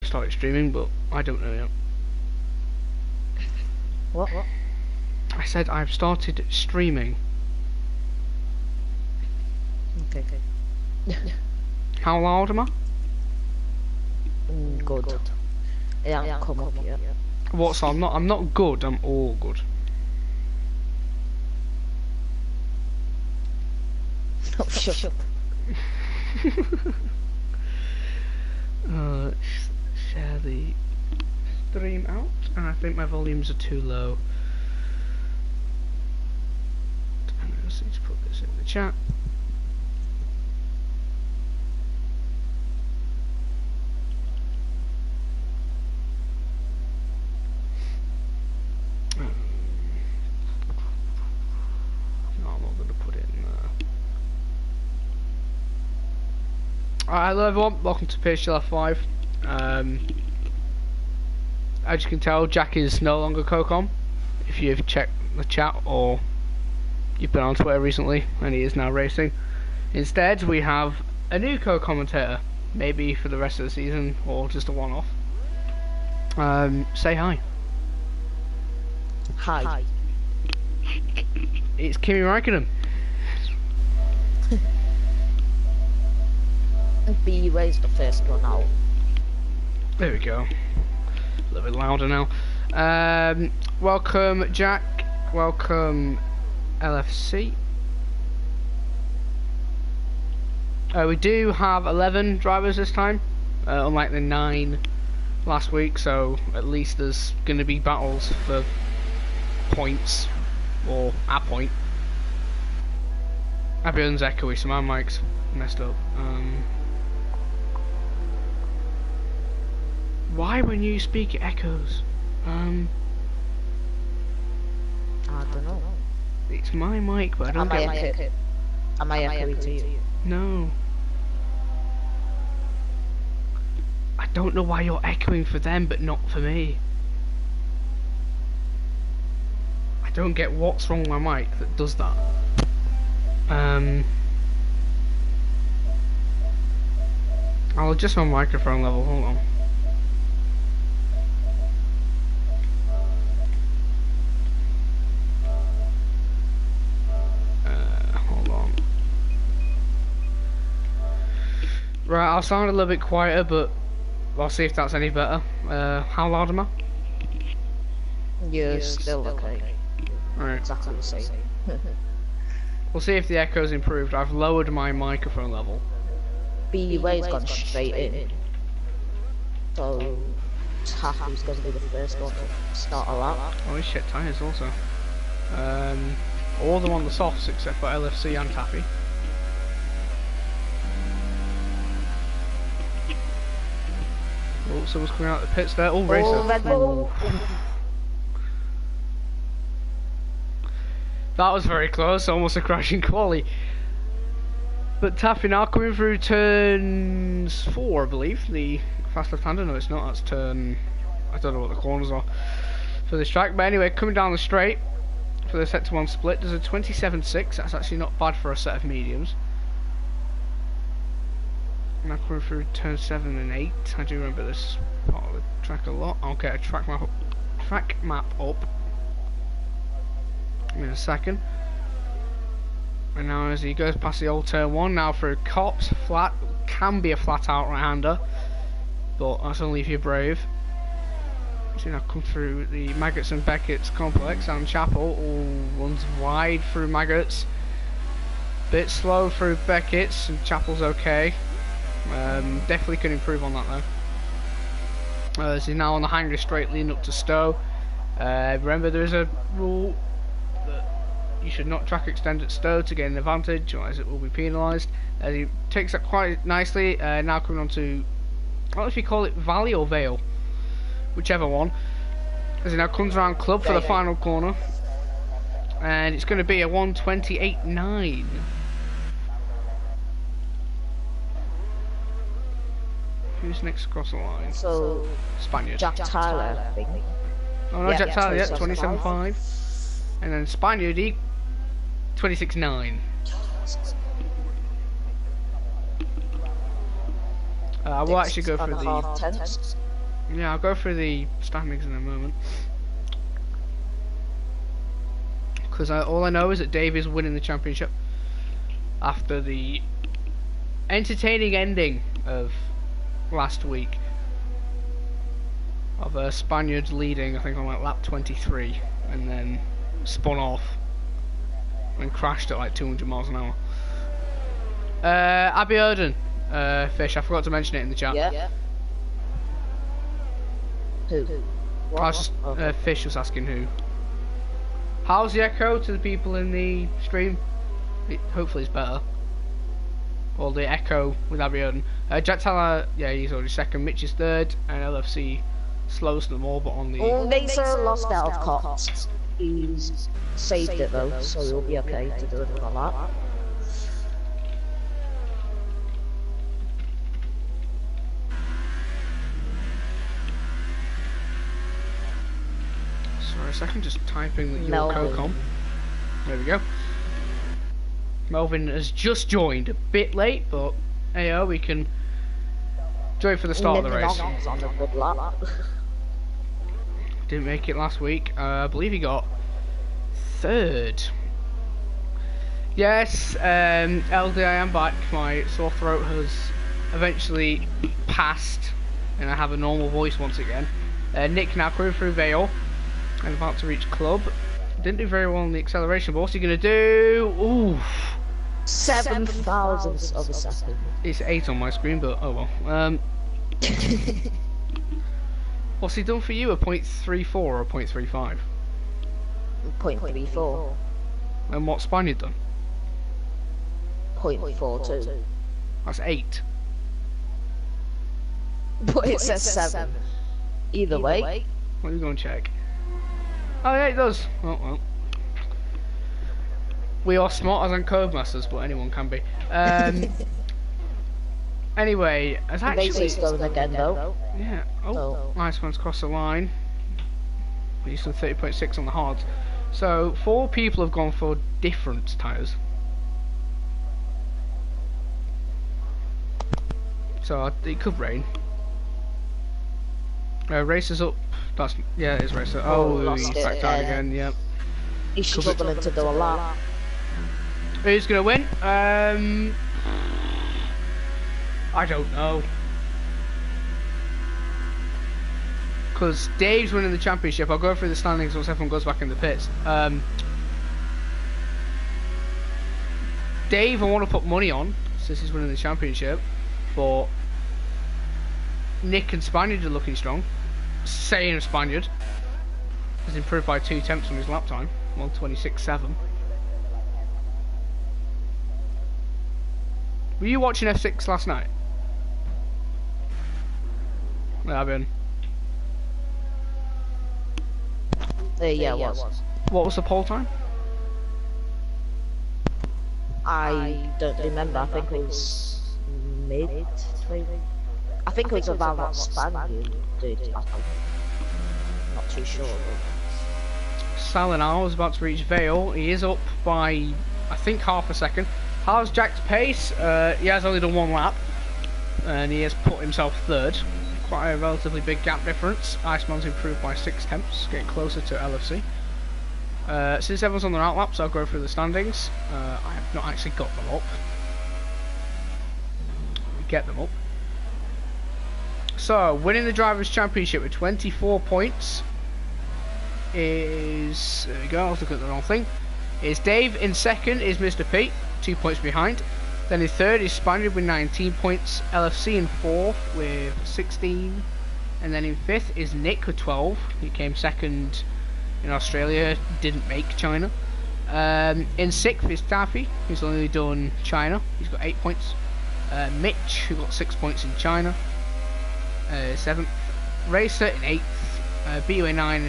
started streaming, but I don't know yet. What? I said I've started streaming. Okay. How loud am I? Good. Yeah, come up yet. What? So I'm not good. I'm all good. Oh, shut up. Let's share the stream out, and I think my volumes are too low. And I just need to put this in the chat. No, I'm not going to put it in there. Alright, hello everyone, welcome to PSGL F5. As you can tell, Jack is no longer co-com, if you've checked the chat or you've been on Twitter recently, and he is now racing. Instead, we have a new co-commentator, maybe for the rest of the season, or just a one-off. Say hi. Hi. It's Kimi Räikkönen. B raised the first one out. There we go. A little bit louder now. Welcome Jack. Welcome LFC. We do have 11 drivers this time, unlike the 9 last week. So at least there's going to be battles for points, or a point. Everyone's echoey, so my mic's messed up. Why when you speak it echoes? I don't know. It's my mic, but I don't get. Am I echoing to you? No. I don't know why you're echoing for them, but not for me. I don't get what's wrong with my mic that does that. I'll adjust my microphone level. Hold on. Right, I'll sound a little bit quieter, but I'll see if that's any better. How loud am I? You're still okay. Alright. Exactly the same. We'll see if the echo's improved. I've lowered my microphone level. B-Way's gone straight in. So, Taffy's going to be the first one to start a lap. Oh shit, tyres also. All them on the softs except for LFC and Taffy. Oh, someone's coming out of the pits there. Oh, racer. Oh, Red Bull. That was very close, almost a crashing quali. But Taffy now coming through turns 4, I believe. The fast left-hander. No, it's not. That's turn. I don't know what the corners are for this track. But anyway, coming down the straight for the sector 1 split, there's a 27.6. That's actually not bad for a set of mediums. Now coming through turn 7 and 8. I do remember this part of the track a lot. I'll get a track map up in a second. And now as he goes past the old turn 1, now through Cops, flat, can be a flat out right-hander, but that's only if you're brave. So now come through the Maggots and Beckett's complex, and Chapel all runs wide through Maggots. Bit slow through Beckett's, and Chapel's okay. Definitely could improve on that though. As he's now on the Hangry straight leading up to Stowe. Remember there is a rule that you should not track extend at Stowe to gain an advantage, otherwise it will be penalised. He takes that quite nicely. Now coming on to, I don't know if you call it Valley or Vale, whichever one. As he now comes around Club for the final corner, and it's going to be a 1:28.9. Who's next across the line? So, Spaniard. Jack Tyler, I think. Oh no, Yeah, Jack Tyler, yeah, 27.5. 27.5. And then Spaniard, 26.9. I will actually go for the... Yeah, I'll go through the standings in a moment. Because all I know is that Dave is winning the championship after the entertaining ending of last week of Spaniards leading, I think on like lap 23, and then spun off and crashed at like 200 miles an hour. Abby Erden, Fish, I forgot to mention it in the chat. Yeah. Who? I was just, Fish was asking who. How's the echo to the people in the stream? Hopefully it's better. Or the echo with Abby Erden. Jack Tyler, yeah, he's already second. Mitch is third, and LFC slows them all, but on the... Mason lost out of Cox. He's saved it though, so he'll be okay to do another lap. Sorry a second, just typing the Melvin. Cocom. There we go. Melvin has just joined, a bit late, but hey, we can join for the start of the race. On a good lap. Didn't make it last week. I believe he got third. Yes, LD, I am back. My sore throat has eventually passed, and I have a normal voice once again. Nick now coming through Vale and about to reach club. Didn't do very well on the acceleration, but what's he gonna do? Ooh, 7 thousandths of a second. it's 8 on my screen, but oh well. What's he done for you? A 0.34 or a 0.35? 0.34. And what Spaniard done? 0.42. That's 8. But it says 7. Either way. Let me go and check. Oh yeah, it does. Oh well. We are smarter than Codemasters, but anyone can be. Anyway, as actually... Basic's going again though. Yeah. Oh, So- nice one's crossed the line. He's done 30.6 on the hards. So 4 people have gone for different tyres. So it could rain. Racer's up. That's yeah, it is Racer. Oh, lost he's it, backed out yeah. again. Yep. He's struggling to do a lap. Who's gonna win? I don't know. Because Dave's winning the championship. I'll go through the standings once everyone goes back in the pits. Dave, I want to put money on since he's winning the championship, but Nick and Spaniard are looking strong. Same Spaniard has improved by 2 tenths on his lap time, 1:26.7. Were you watching F6 last night? Yeah, I've been. Yeah, it was. What was the pole time? I don't remember. I think it was mid. I think it was around that Spaniard did. I'm not too sure. Salinar is about to reach Vale. He is up by, I think, half a second. How's Jack's pace? He has only done 1 lap, and he has put himself third. Quite a relatively big gap difference. Iceman's improved by 6 tenths, getting closer to LFC. Since everyone's on their out laps, I'll go through the standings. I have not actually got them up. Get them up. So, winning the Drivers' Championship with 24 points is... There we go, I was looking at the wrong thing. Is Dave. In second is Mr. P, 2 points behind. Then in third is Spaniard with 19 points. LFC in fourth with 16. And then in fifth is Nick with 12. He came second in Australia, didn't make China. In sixth is Taffy, who's only done China. He's got 8 points. Mitch, who got 6 points in China. Seventh. Racer in eighth. BUA9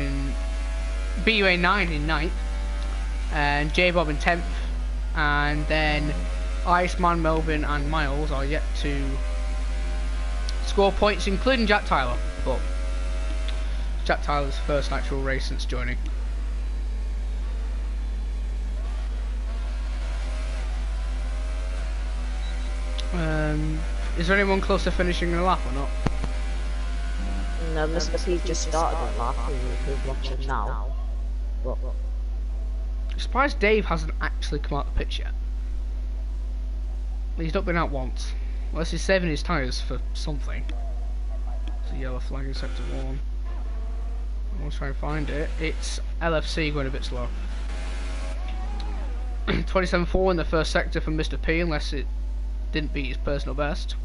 in ninth. And J-Bob in 10th. And then Iceman, Melvin and Miles are yet to score points, including Jack Tyler, but Jack Tyler's first actual race since joining. Is there anyone close to finishing the lap or not? No, Mr. P just started a lap who's watching now. But I'm surprised Dave hasn't actually come out the pitch yet. He's not been out once. Unless he's saving his tyres for something. It's a yellow flag in sector 1. I'll try and find it. It's LFC going a bit slow. 27.4 in the first sector from Mr. P, unless it didn't beat his personal best.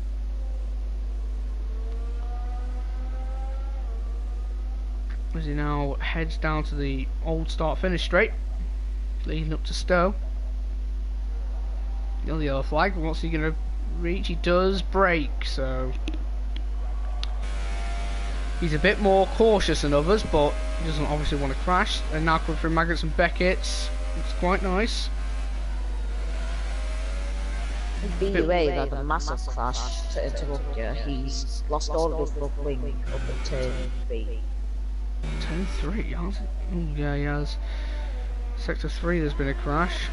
As he now heads down to the old start finish straight, leading up to Stowe. The yellow flag, what's he going to reach? He does brake, so he's a bit more cautious than others, but he doesn't obviously want to crash. And now coming through Maggots and Beckett's, it's quite nice. BUA had a massive crash to interrupt you. He's lost all of his left wing up at turn 3. Turn 3, has it? Oh, yeah, he has. Sector 3, there's been a crash.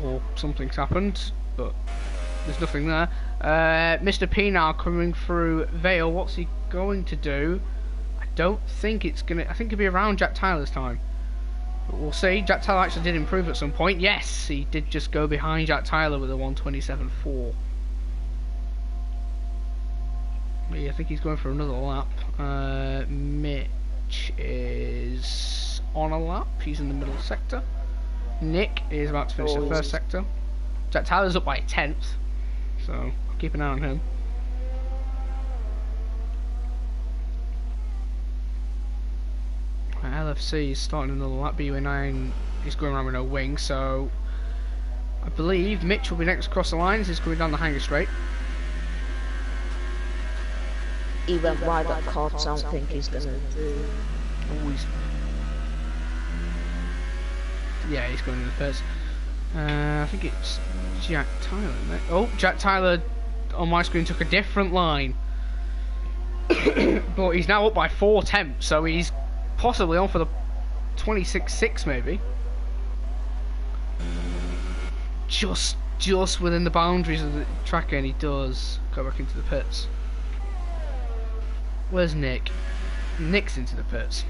Or something's happened, but there's nothing there. Mr. P now coming through Vale. What's he going to do? I don't think it's gonna. I think it'll be around Jack Tyler's time. But we'll see. Jack Tyler actually did improve at some point. Yes, he did just go behind Jack Tyler with a 1:27.4. Yeah, I think he's going for another lap. Mitch is on a lap. He's in the middle sector. Nick is about to finish the first sector. Jack Tyler's up by a 10th, so keep an eye on him. LFC is starting another lap. BUA9 is going around with no wing, so I believe Mitch will be next across the lines. He's coming down the hanger straight. He went wide at Cobbs. I don't think he's going to do. Always. Yeah, he's going in the pits. I think it's Jack Tyler, isn't it? Oh, Jack Tyler on my screen took a different line. But he's now up by 4 tenths, so he's possibly on for the 26.6 maybe. Just within the boundaries of the track, and he does go back into the pits. Where's Nick? Nick's into the pits.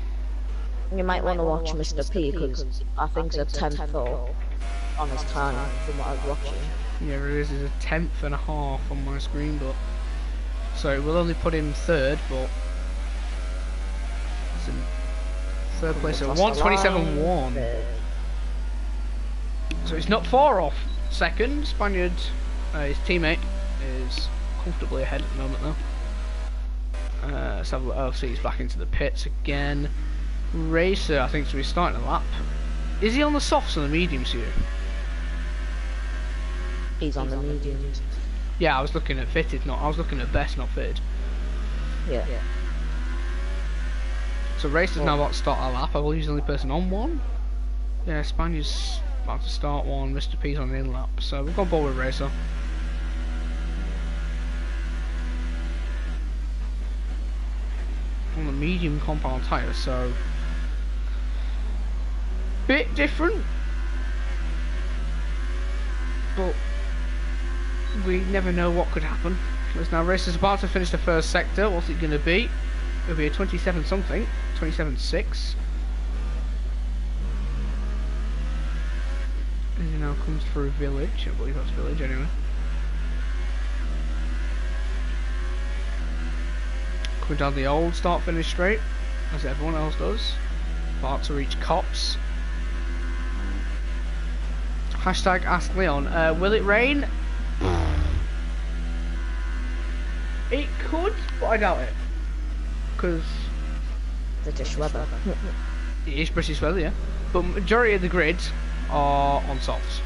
You might want to watch Mr. P because I think it's a 10th up on his time from what I was watching. Yeah, it is. It's a 10th and a half on my screen, but so it will only put him third, but it's in third place at 1:27.1. So he's not far off second. Spaniard, his teammate, is comfortably ahead at the moment though. Let's have a look. LFC is back into the pits again. Racer, I think, so he's starting a lap. Is he on the softs or the mediums here? He's on the mediums. Yeah, I was looking at fitted, I was looking at best, not fitted. Yeah. So Racer's now about to start a lap. I believe he's the only person on one. Yeah, Spaniard's about to start one. Mr. P's on the in lap. So we've got ball with Racer. On the medium compound tyre, so bit different, but we never know what could happen. As now Racer's about to finish the first sector. What's it going to be? It'll be a 27 something, 27.6. As he now comes through Village, I believe that's Village anyway. Coming down the old start finish straight, as everyone else does. About to reach Cops. Hashtag ask Leon. Will it rain? It could, but I doubt it. Because British weather. it is British weather, yeah. But majority of the grids are on softs.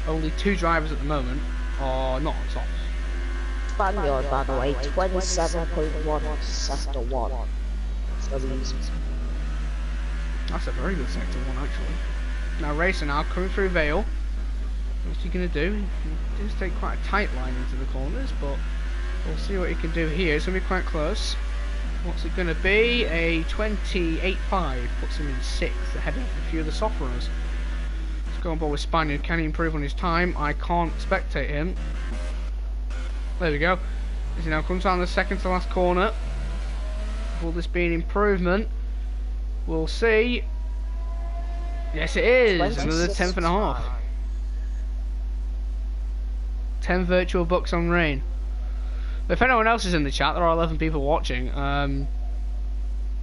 Only 2 drivers at the moment are not on softs. Spaniard, by the way, 27.1 sector 1. So he's... That's a very good sector 1 actually. Now Racer now coming through Vale. What's he going to do? He does take quite a tight line into the corners, but we'll see what he can do here. It's going to be quite close. What's it going to be? A 28.5 puts him in 6th, ahead of a few of the soft runners. Let's go on board with Spaniard. Can he improve on his time? I can't spectate him. There we go. As he now comes down the second to last corner. Will this be an improvement? We'll see. Yes, it is. Another 10th and a half. 10 virtual bucks on rain. If anyone else is in the chat, there are 11 people watching.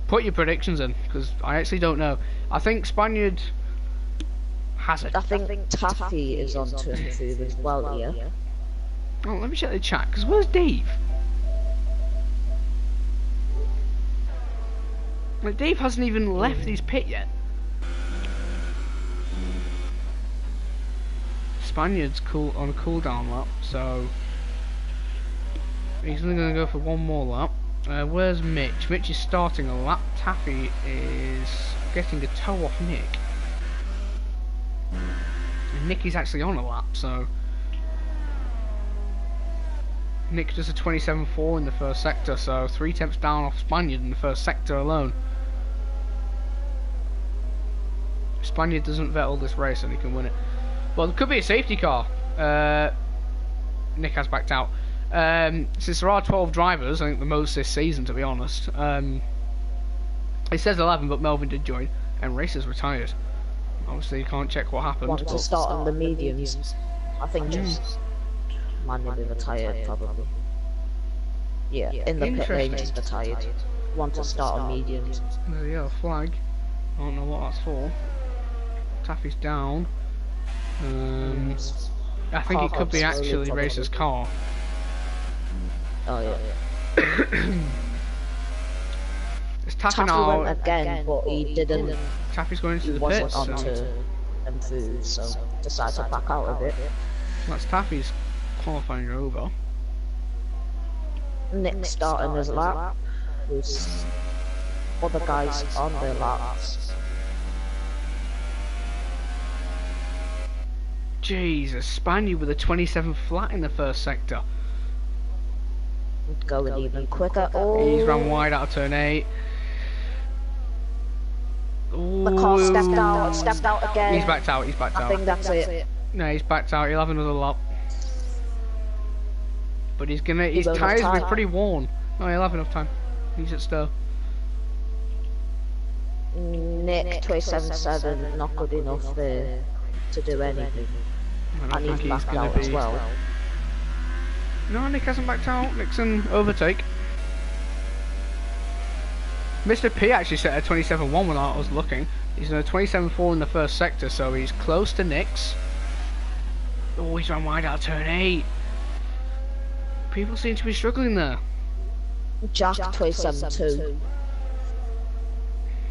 Put your predictions in, because I actually don't know. I think Spaniard has it. I think Taffy is on turn 2 as well, yeah. Oh, let me check the chat, because where's Dave? Like, Dave hasn't even left his pit yet. Spaniard's cool on a cooldown lap, so he's only going to go for one more lap. Where's Mitch? Mitch is starting a lap. Taffy is getting a toe off Nick. And Nick is actually on a lap, so Nick does a 27.4 in the first sector, so 3 tenths down off Spaniard in the first sector alone. Spaniard doesn't vettle this race and he can win it. Well, there could be a safety car. Nick has backed out. Since there are 12 drivers, I think the most this season, to be honest. It says 11, but Melvin did join, and Racer's retired. Obviously, you can't check what happened. Want to start on the mediums. I think just manually retired, probably. Yeah, in the pit lane, just retired. Want to start on mediums. There's the yellow flag. I don't know what that's for. Taffy's down. I think it could be actually Racer's car. Oh yeah. It's Taffy now. Went again, but he didn't. Taffy's going into the pits. Wasn't onto them food, so decided to back out of it. That's Taffy's qualifying over. Nick starting his lap. There's other guys on their laps. Jesus, Spaniard with a 27 flat in the first sector. Going even quicker. Oh. He's run wide out of turn 8. Ooh. The car stepped out again. He's backed out, I think that's it. No, he's backed out, he'll have another lap. But his tyres will be pretty worn. No, he'll have enough time. He's at Stowe. Nick 277, not good enough there to do anything. And he's backed out as well. No, Nick hasn't backed out. Nick's an overtake. Mr. P actually set a 27.1 when I was looking. He's in a 27.4 in the first sector, so he's close to Nick's. Oh, he's run wide out of turn 8. People seem to be struggling there. Jack 272.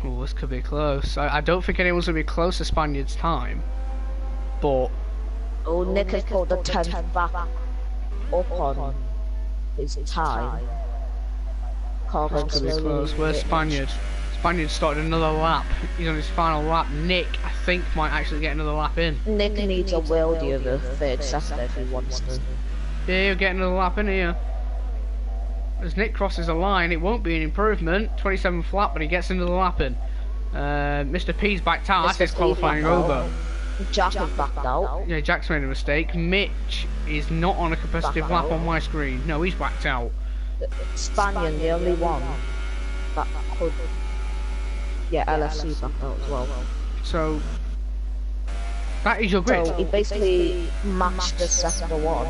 Oh, this could be close. I don't think anyone's going to be close to Spaniard's time. But oh, Nick has pulled the 10th back up on his time. That's really close. Where's Spaniard? Spaniard started another lap. He's on his final lap. Nick, I think, might actually get another lap in. Nick needs a worldie of a third sector if he wants to. Yeah, he'll get another lap in here. As Nick crosses the line, it won't be an improvement. 27 flat, but he gets another lap in. Mr. P's backed out. That's his qualifying over. Jack is backed out. Yeah, Jack's made a mistake. Mitch is not on a competitive lap on my screen. No, he's backed out. Spaniard, the only one that could. Yeah, LFC backed out as well. So that is your grid. So he basically matched the second one.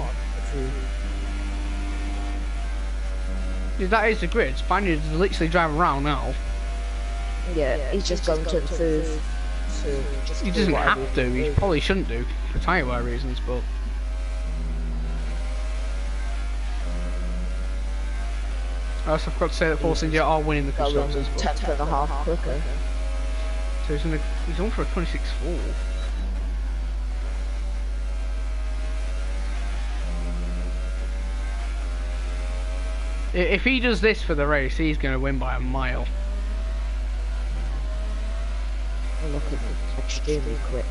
Yeah, that is the grid. Spaniard's literally driving around now. Yeah, he's just going to the food. He doesn't have to. He probably shouldn't do for tyre wear reasons, but. I also forgot to say that Force India are winning the constructors. 10.5 quicker. So he's on for a 26.4. If he does this for the race, he's going to win by a mile. Look at it, extremely quick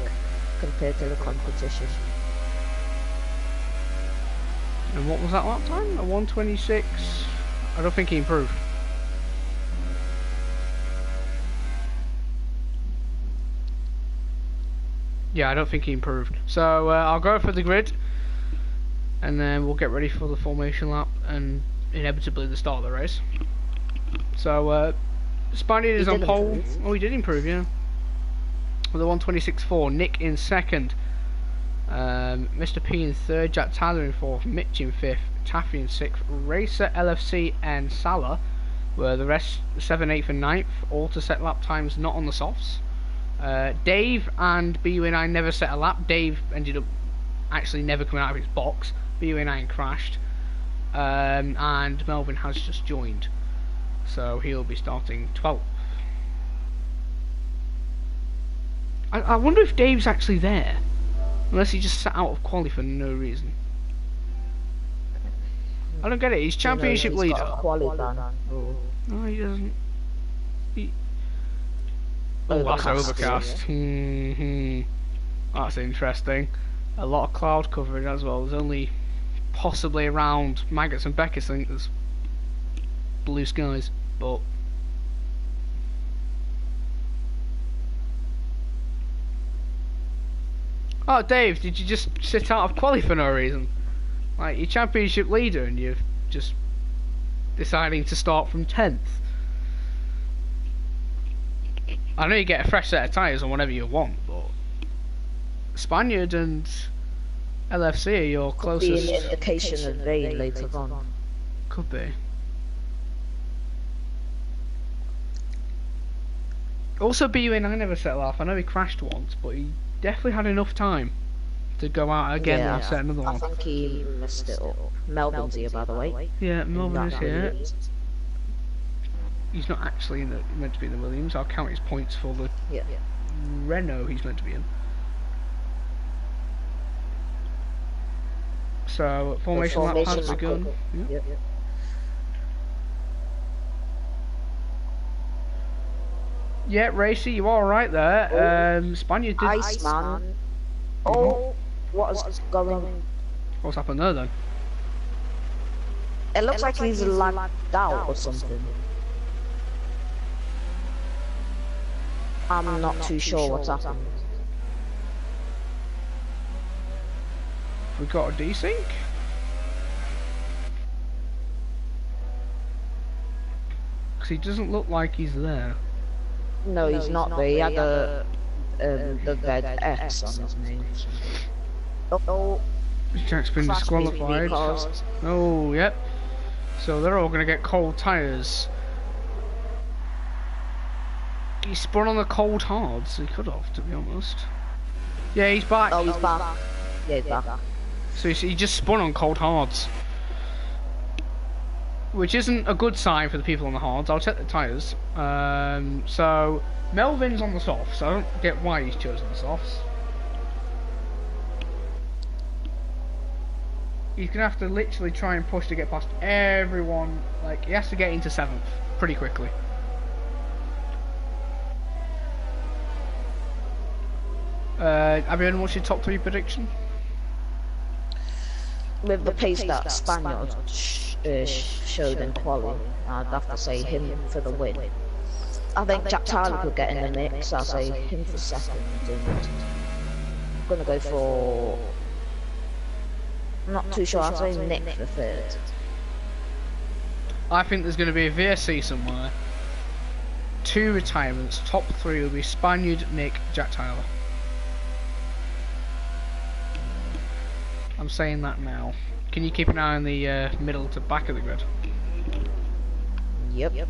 compared to the competition. And what was that lap time? A 1:26. I don't think he improved. Yeah, I don't think he improved. So I'll go for the grid, and then we'll get ready for the formation lap and inevitably the start of the race. So Spaniard is He on did pole. improve. Oh, he did improve, yeah. With a 126.4. Nick in second. Mr. P in third. Jack Tyler in fourth. Mitch in fifth. Taffy in sixth. Racer, LFC, and Salah were the rest 7th, 8th, and 9th. All to set lap times not on the softs. Dave and BUA9 never set a lap. Dave ended up actually never coming out of his box. BUA9 crashed. And Melvin has just joined. So he'll be starting 12th. I wonder if Dave's actually there. Unless he just sat out of quali for no reason. I don't get it. He's championship He's leader. got a quali ban. No, he doesn't. Oh, that's overcast. That's interesting. A lot of cloud covering as well. There's only possibly around Maggots and Beckers, I think there's blue skies, but oh, Dave, did you just sit out of quali for no reason? Like, you're championship leader and you're just deciding to start from 10th. I know you get a fresh set of tyres on whatever you want, but Spaniard and LFC are your closest. Could be an indication of rain later on. Could be. Also, BUN I never settled off. I know he crashed once, but he definitely had enough time to go out again and set another one. I think he messed it up. Melvin's here, by the way. Yeah, Melvin is here. He's not actually meant to be in the Williams. I'll count his points for the Renault he's meant to be in. So, formation lap has begun. Yep. Yeah, Racy, you are right there. Spaniard did. Iceman. Oh, what is going on? What's happened there then? It looks like he's lagged out or something. I'm not too sure what's happened. We got a desync? Because he doesn't look like he's there. No, he's not there. He had the red X on his name. Oh, Jack's been disqualified. Oh, yep. So they're all going to get cold tyres. He spun on the cold hards. He could have, to be honest. Yeah, he's back. Oh, he's back. Yeah, he's back. So he just spun on cold hards. Which isn't a good sign for the people on the hards. I'll check the tyres. So Melvin's on the softs. I don't get why he's chosen the softs. He's gonna have to literally try and push to get past everyone. Like, he has to get into 7th pretty quickly. Abion, what's your top 3 prediction? With the pace that Spaniard showed in quali, I'd have to say him for the win. I think Jack Tyler could get in the mix. I'll say him for second. I'm gonna go for. I'm not too sure. I'll say Nick for third. I think there's going to be a VSC somewhere. 2 retirements. Top 3 will be Spaniard, Nick, Jack Tyler. I'm saying that now. Can you keep an eye on the middle to back of the grid? Yep.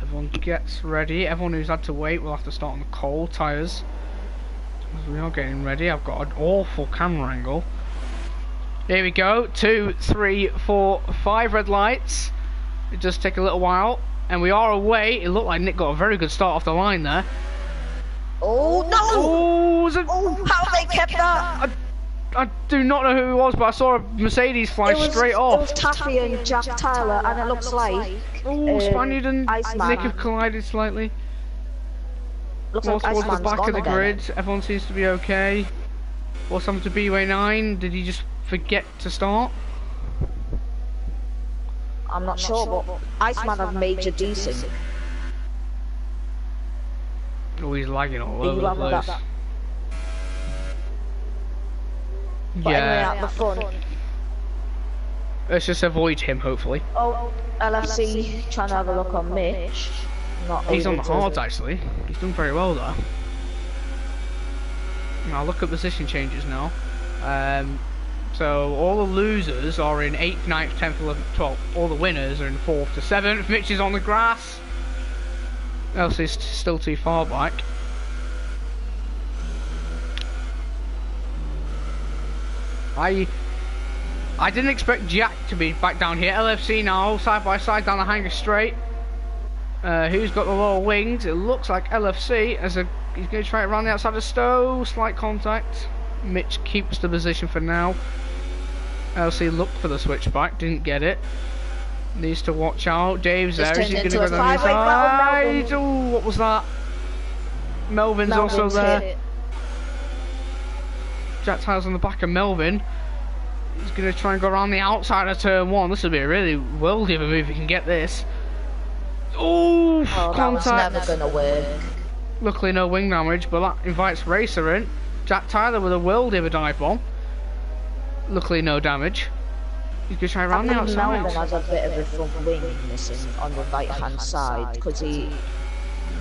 Everyone gets ready. Everyone who's had to wait will have to start on the cold tyres. As we are getting ready, I've got an awful camera angle. Here we go. 2, 3, 4, 5 red lights. It does take a little while. And we are away. It looked like Nick got a very good start off the line there. Oh no! Oh, how they kept that? I do not know who it was, but I saw a Mercedes fly straight off. It was Taffy and Jack Tyler, and it looks like Spaniard and Iceman. Nick have collided slightly. Looks More like towards the Iceman's back gone of the again. grid. Everyone seems to be okay. What's happened to BUA9? Did he just forget to start? I'm not sure, but Iceman had major desync. Oh, he's lagging all over the place. But anyway, Yeah. at the front, Let's just avoid him, hopefully. Oh, LFC trying to have a look on Mitch. Not He's on the able to- hards, actually. He's done very well there. Now look at position changes now. So all the losers are in 8th, 9th, 10th, 11th, 12th. All the winners are in 4th to 7th. Mitch is on the grass. LFC's still too far back. I didn't expect Jack to be back down here. LFC now, side by side down the hanger straight. Who's got the lower wings? It looks like LFC as he's going to try it around the outside of Stowe. Slight contact. Mitch keeps the position for now. LFC looked for the switchback, didn't get it. Needs to watch out. Dave's there. Is he going to go down the side? Oh, what was that? Melvin's also there. Jack Tyler's on the back of Melvin. He's going to try and go around the outside of turn 1. This would be a really worldy of a move if he can get this. Ooh, contact. That was never going to work. Luckily no wing damage, but that invites Racer in. Jack Tyler with a worldy of a dive bomb. Luckily no damage. He's going to try around the outside. Melvin has a bit of a front wing missing on the right hand side because he...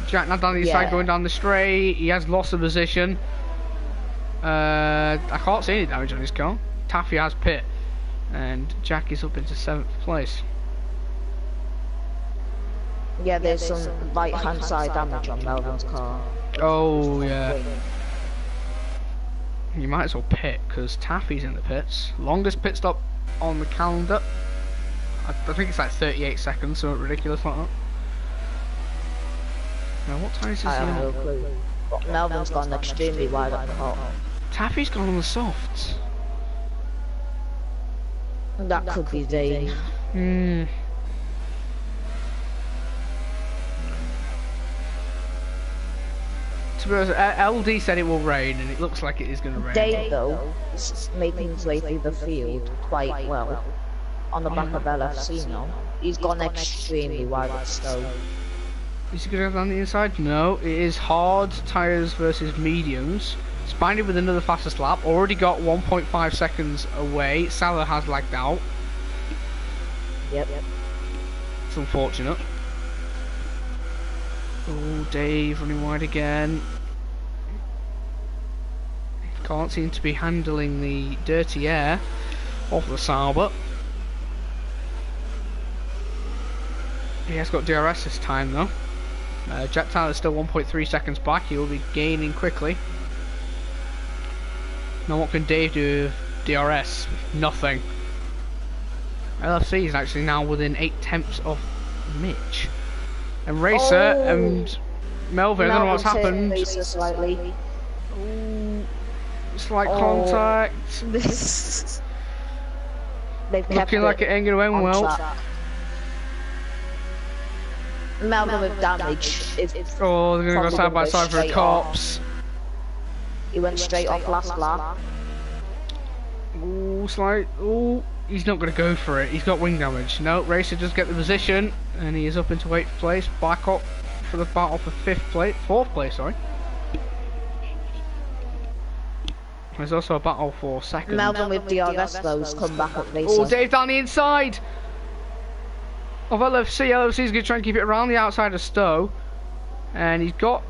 Jack now down the side going down the straight. He has lost the position. I can't see any damage on his car. Taffy has pit, and Jack is up into 7th place. Yeah, there's some right hand side damage on Melvin's car. Oh yeah. You might as well pit because Taffy's in the pits. Longest pit stop on the calendar. I think it's like 38 seconds, something ridiculous like that. Now what time is this? I have no clue. But Melvin's gone extremely wide up the top. Taffy's gone on the softs. That could be Dave. To be honest, LD said it will rain, and it looks like it is going to rain. Dave, though, is making his way through the field quite well. On the back of LFC now. He's gone extremely wide at Stowe. Is he going to go down the inside? No, it is hard tyres versus mediums. Spiney with another fastest lap. Already got 1.5 seconds away. Salah has lagged out. Yep. It's unfortunate. Oh, Dave running wide again. Can't seem to be handling the dirty air off the Sauber. He has got DRS this time though. Jack Tyler's still 1.3 seconds back. He will be gaining quickly. Now what can Dave do with DRS? Nothing. LFC is actually now within 8/10 of Mitch. And Racer and Melvin, I don't know what's happened. Racer slightly. Slight contact. This... Looking like it ain't going to end well. Melvin with damage. Oh, they're going to go side by side for the cops. He went straight off last lap. Ooh, slight. Ooh, he's not going to go for it. He's got wing damage. No, Racer does get the position, and he is up into 8th place. Back up for the battle for 4th place. Sorry. There's also a battle for 2nd. Melvin with DRS though has come back at Racer. Oh, Dave down the inside of LFC. LFC is going to try and keep it around the outside of Stowe, and he's got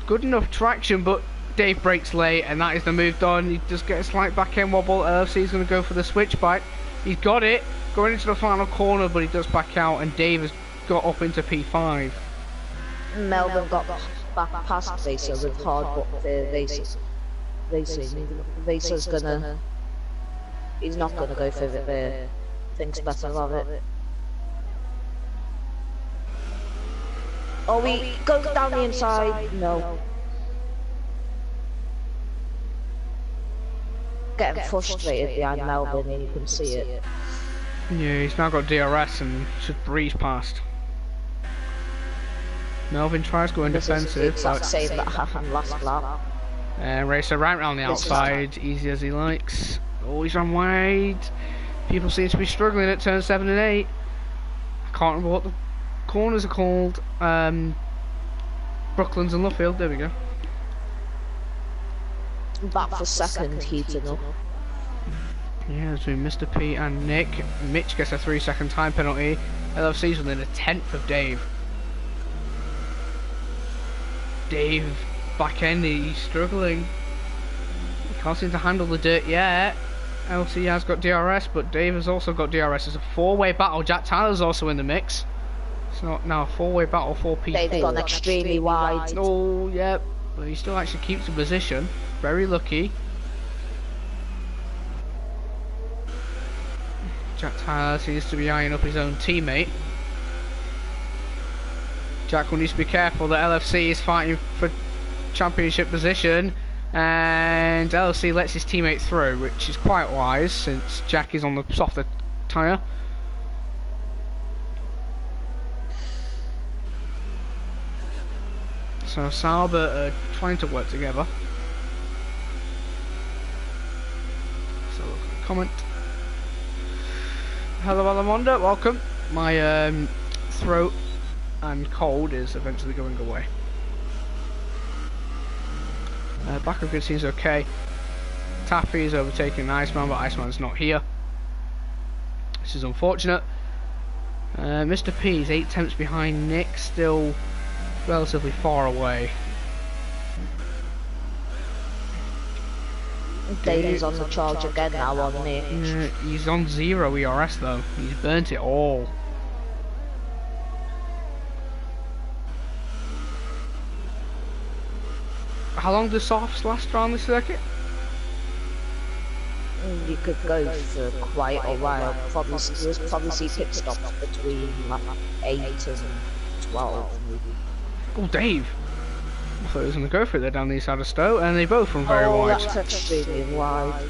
good enough traction, but Dave brakes late, and that is the move done. He just gets a slight back end wobble. LFC is going to go for the switchback. He's got it going into the final corner, but he does back out, and Dave has got up into P5. Melvin got back past Racer with hard but Racer's gonna... He's not gonna go for it. Thinks better of it. Oh, he goes down the inside. No. Getting frustrated behind Melvin, and you can see it. Yeah, he's now got DRS and should breeze past. Melvin tries going defensive, but same that happened last lap. And Racer right round the outside, easy as he likes. Oh, he's run wide. People seem to be struggling at turn 7 and 8. I can't remember what the corners are called. Brooklands and Luffield, there we go. Back for 2nd, heating up. Yeah, between Mr. P and Nick. Mitch gets a 3-second time penalty. LFC's within a tenth of Dave. Dave back end, he's struggling. He can't seem to handle the dirt yet. LC has got DRS, but Dave has also got DRS. It's a 4-way battle. Jack Tyler's also in the mix. It's not now a 4-way battle for P4. They've gone extremely wide. Oh, yep. But he still actually keeps the position. Very lucky. Jack Tyler seems to be eyeing up his own teammate. Jack will need to be careful that LFC is fighting for championship position, and LFC lets his teammate through, which is quite wise since Jack is on the softer tyre. So Sauber are trying to work together. So comment. Hello Alamonda, welcome. My throat and cold is eventually going away. Back of good seems okay. Taffy is overtaking Iceman, but Iceman's not here. This is unfortunate. Mr. P is 8 tenths behind Nick, still relatively far away. Daly's on the charge again now on Nick. He's on 0 ERS though. He's burnt it all. How long does softs last around this circuit? You could go for quite a while. You'll probably see pit stops between like 8 and 12 maybe. Oh, Dave! I thought he was going to go for it there down the east side of Stowe, and they both run very wide. That's extremely wide.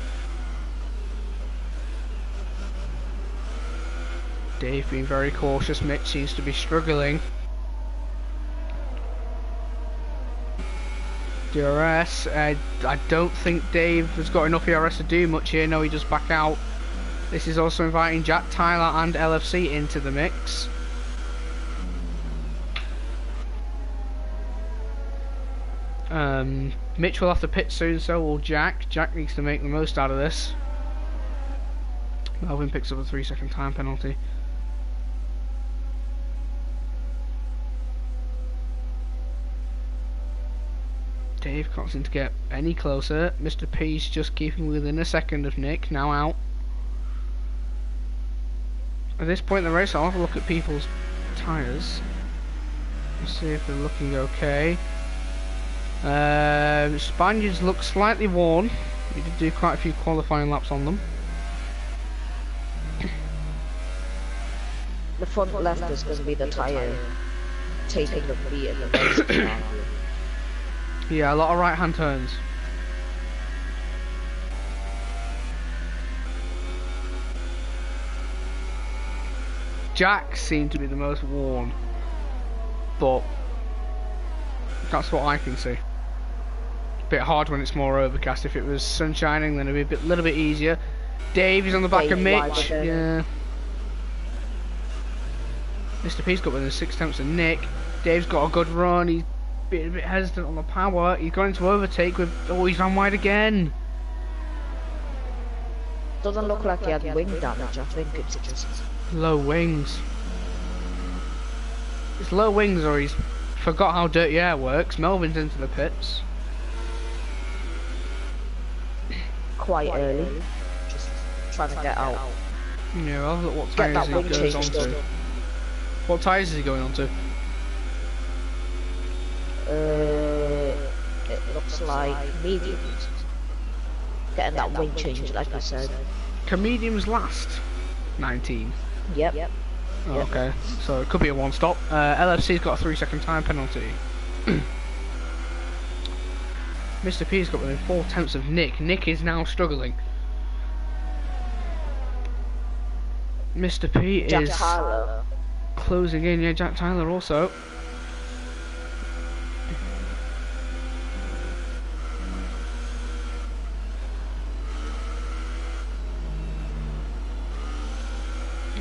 Dave being very cautious. Mitch seems to be struggling. DRS. I don't think Dave has got enough ERS to do much here. No, he just back out. This is also inviting Jack Tyler and LFC into the mix. Mitch will have to pit soon, so will Jack. Jack needs to make the most out of this. Melvin picks up a 3-second time penalty. Dave can't seem to get any closer. Mr. P's just keeping within a second of Nick, now out. At this point in the race, I'll have a look at people's tyres. Let's see if they're looking okay. Spaniards look slightly worn. We did do quite a few qualifying laps on them. The front left is going to be the tyre taking the beat at the most. Yeah, a lot of right hand turns. Jack seemed to be the most worn, but that's what I can see. Bit hard when it's more overcast. If it was sun shining, then it'd be a little bit easier. Dave is on the back of Mitch. Yeah. Mr. P's got within 6 tenths of Nick. Dave's got a good run. He's a bit hesitant on the power. He's gone into overtake with. Oh, he's run wide again. Doesn't look like he had wing damage. I think it's just low wings. It's low wings, or he's forgot how dirty air works. Melvin's into the pits. Quite early. Just trying to get out. Yeah, I'll look what tyres he goes on to. What tyres is he going on to? It looks like mediums. Getting that wing change, like I said. Can mediums last 19? Yep. Oh, okay, so it could be a one-stop. LFC's got a 3-second time penalty. Mr. P's got within 4 tenths of Nick. Nick is now struggling. Mr. P Jack is Tyler. Closing in. Yeah, Jack Tyler also.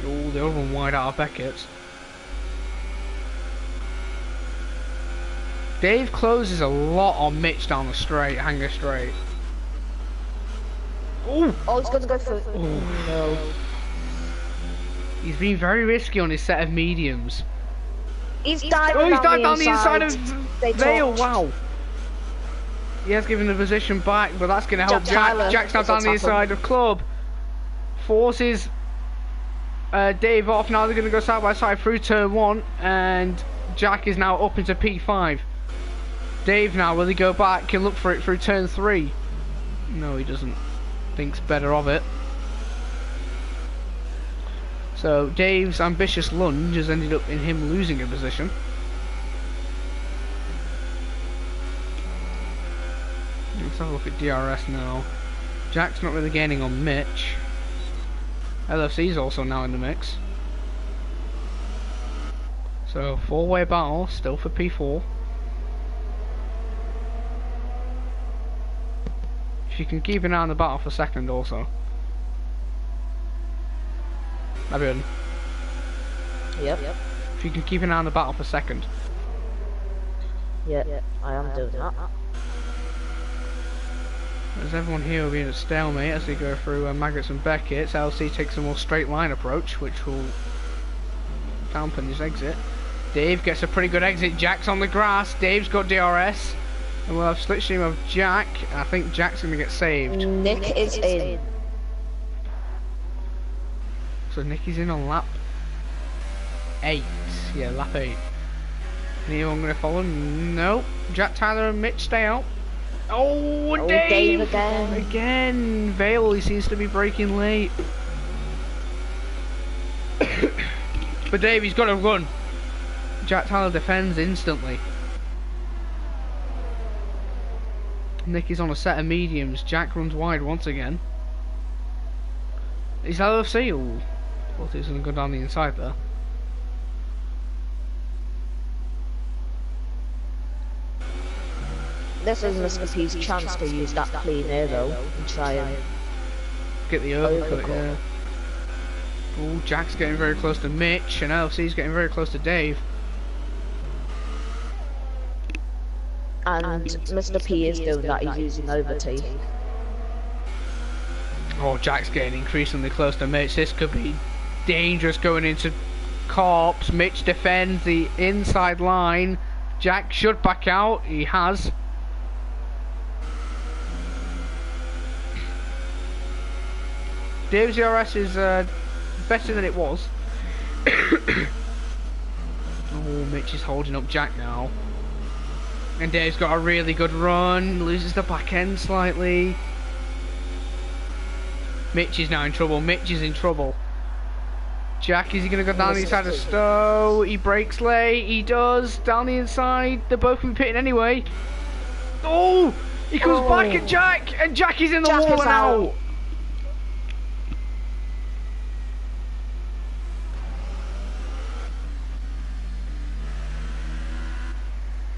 Oh, the other one wide out of Beckett's. Dave closes a lot on Mitch down the straight, Hanger straight. Oh! Oh, he's gonna go for. Oh. No. He's been very risky on his set of mediums. He's dived Oh, he's dived down the inside of They Vale. touched. Wow. He has given the position back, but that's going to help Jack Tyler Jack. Jack's now is down the attacking. inside of Club. Forces Dave off. Now they're going to go side by side through turn 1, and Jack is now up into P5. Dave now, will he go back and look for it through turn 3? No, he doesn't. Thinks better of it. So Dave's ambitious lunge has ended up in him losing a position. Let's have a look at DRS now. Jack's not really gaining on Mitch. LFC's also now in the mix. So 4-way battle still for P4. If you can keep an eye on the battle for second also. That'd be good. Yep. If you can keep an eye on the battle for second. Yeah, I am doing that. As everyone here will be in a stalemate as they go through Maggots and Beckett's, LC takes a more straight line approach, which will dampen his exit. Dave gets a pretty good exit. Jack's on the grass. Dave's got DRS. And we'll have slipstream of Jack. I think Jack's going to get saved. Nick is in. So Nicky's in on lap 8. Yeah, lap 8. Anyone going to follow? No. Jack Tyler and Mitch stay out. Oh, Dave again. Again. Vale, he seems to be braking late. But Dave, he's got to run. Jack Tyler defends instantly. Nicky's on a set of mediums. Jack runs wide once again. Is LFC? Ooh. Thought he was going to go down the inside there. This is Mr. P's chance to use that clean air though and try and Get the overcut, yeah. Oh, Jack's getting very close to Mitch, and LFC's getting very close to Dave. And Mr. P is doing that, he's using overtake. Oh, Jack's getting increasingly close to Mitch. This could be dangerous going into Corps. Mitch defends the inside line. Jack should back out. He has. Dave's DRS is better than it was. Oh, Mitch is holding up Jack now. And Dave's got a really good run. Loses the back end slightly. Mitch is now in trouble. Mitch is in trouble. Jack, is he going to go down the inside of Stowe? He breaks late. He does. Down the inside. They're both in pitting anyway. Oh! He comes back at Jack. And Jack is in the wall and out.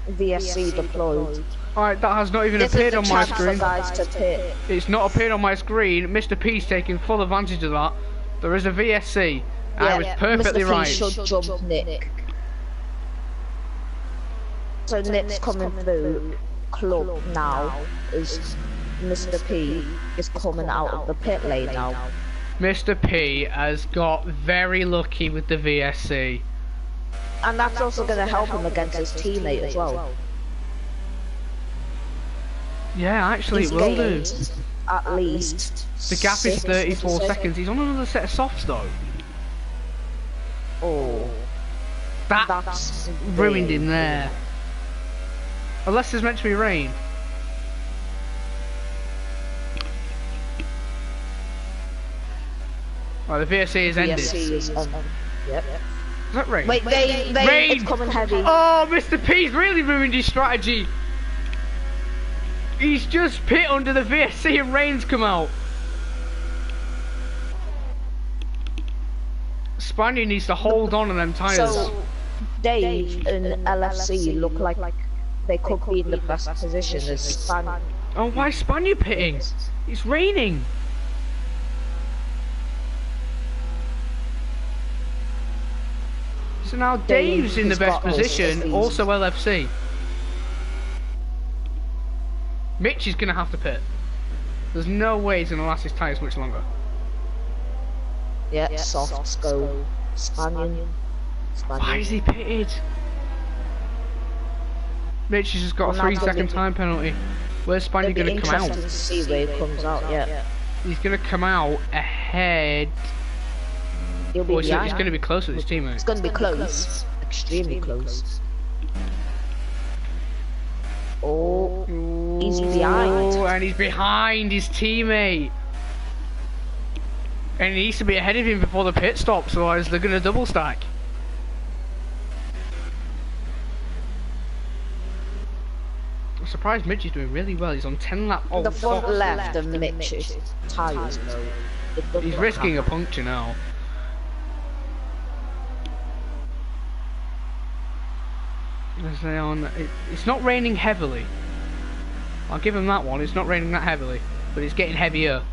VSC deployed. Alright, that has not even appeared on my screen. To It's not appeared on my screen. Mr. P's taking full advantage of that. There is a VSC. I was perfectly Mr. P right. should jump Nick. So Nick's coming through club now. Is Mr. P is coming out of the pit lane now. Mr. P has got very lucky with the VSC. And that's also going to help him against his teammate as well. Yeah, actually it will do. At least The gap is 34 seconds. He's on another set of softs though. Oh, That's ruined him there. Unless there's meant to be rain. Right, the VSC is ended. Yep. Is that rain? Wait, rain! It's coming heavy. Oh, Mr. P's really ruined his strategy. He's just pit under the VSC and rain's come out. Spaniard needs to hold on them tyres. So, Dave and LFC look like they could be in the best position as Spaniard. Oh, why is Spaniard pitting? It's raining. So now Dave's in the best position, also LFC. Mitch is going to have to pit. There's no way he's going to last his tyres much longer. Yeah, softs go Spaniard. Why is he pitted? Mitch has just got a 3-second time penalty. Where's Spaniard going to come out? Interesting to see where he comes out, yeah. He's going to come out ahead. He'll be He's going to be close with his teammate. It's going to be close. Extremely close. Oh, he's behind. And he's behind his teammate. And he needs to be ahead of him before the pit stops, otherwise they're going to double stack. I'm surprised Mitch is doing really well. He's on 10 lap. Oh, the front left of Mitch's tyres, though. He's risking a puncture now. It's not raining heavily. I'll give him that one. It's not raining that heavily, but it's getting heavier.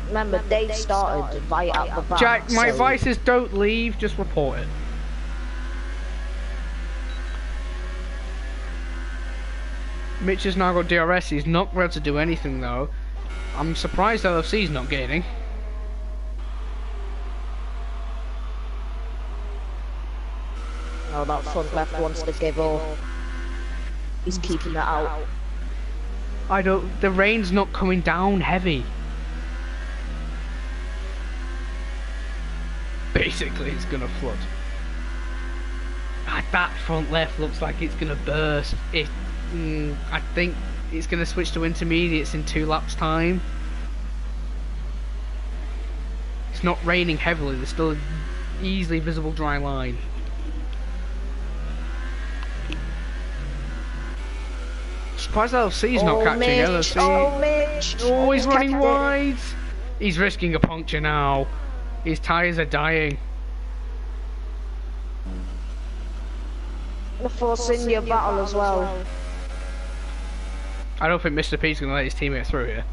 Remember, they started right at the back. Jack, my advice is don't leave, just report it. Mitch has now got DRS, he's not able to do anything though. I'm surprised LFC's not gaining. No, that front left wants to give up. He's keeping it out. The rain's not coming down heavy. Basically, it's gonna flood. That front left looks like it's gonna burst. I think it's gonna switch to intermediates in 2 laps time. It's not raining heavily. There's still an easily visible dry line. Surprised LFC's not catching Mitch. LFC. Oh, Mitch! Oh, he's running wide. He's risking a puncture now. His tyres are dying. The Force India battle as well. I don't think Mr. P's going to let his teammate through here.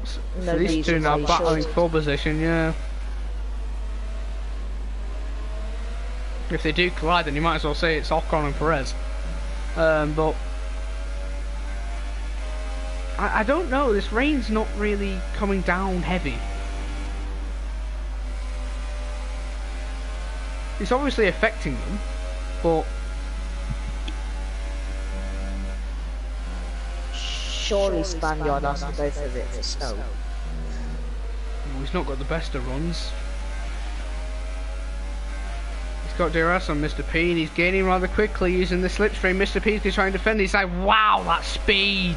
So these two now battling full position, yeah. If they do collide, then you might as well say it's Ocon and Perez. But I don't know, this rain's not really coming down heavy. It's obviously affecting them, but surely Spaniard has to go for it for snow. Well, he's not got the best of runs. He's got DRS on Mr. P and he's gaining rather quickly using the slipstream. Mr. P's going to try and defend. He's like, wow, that speed!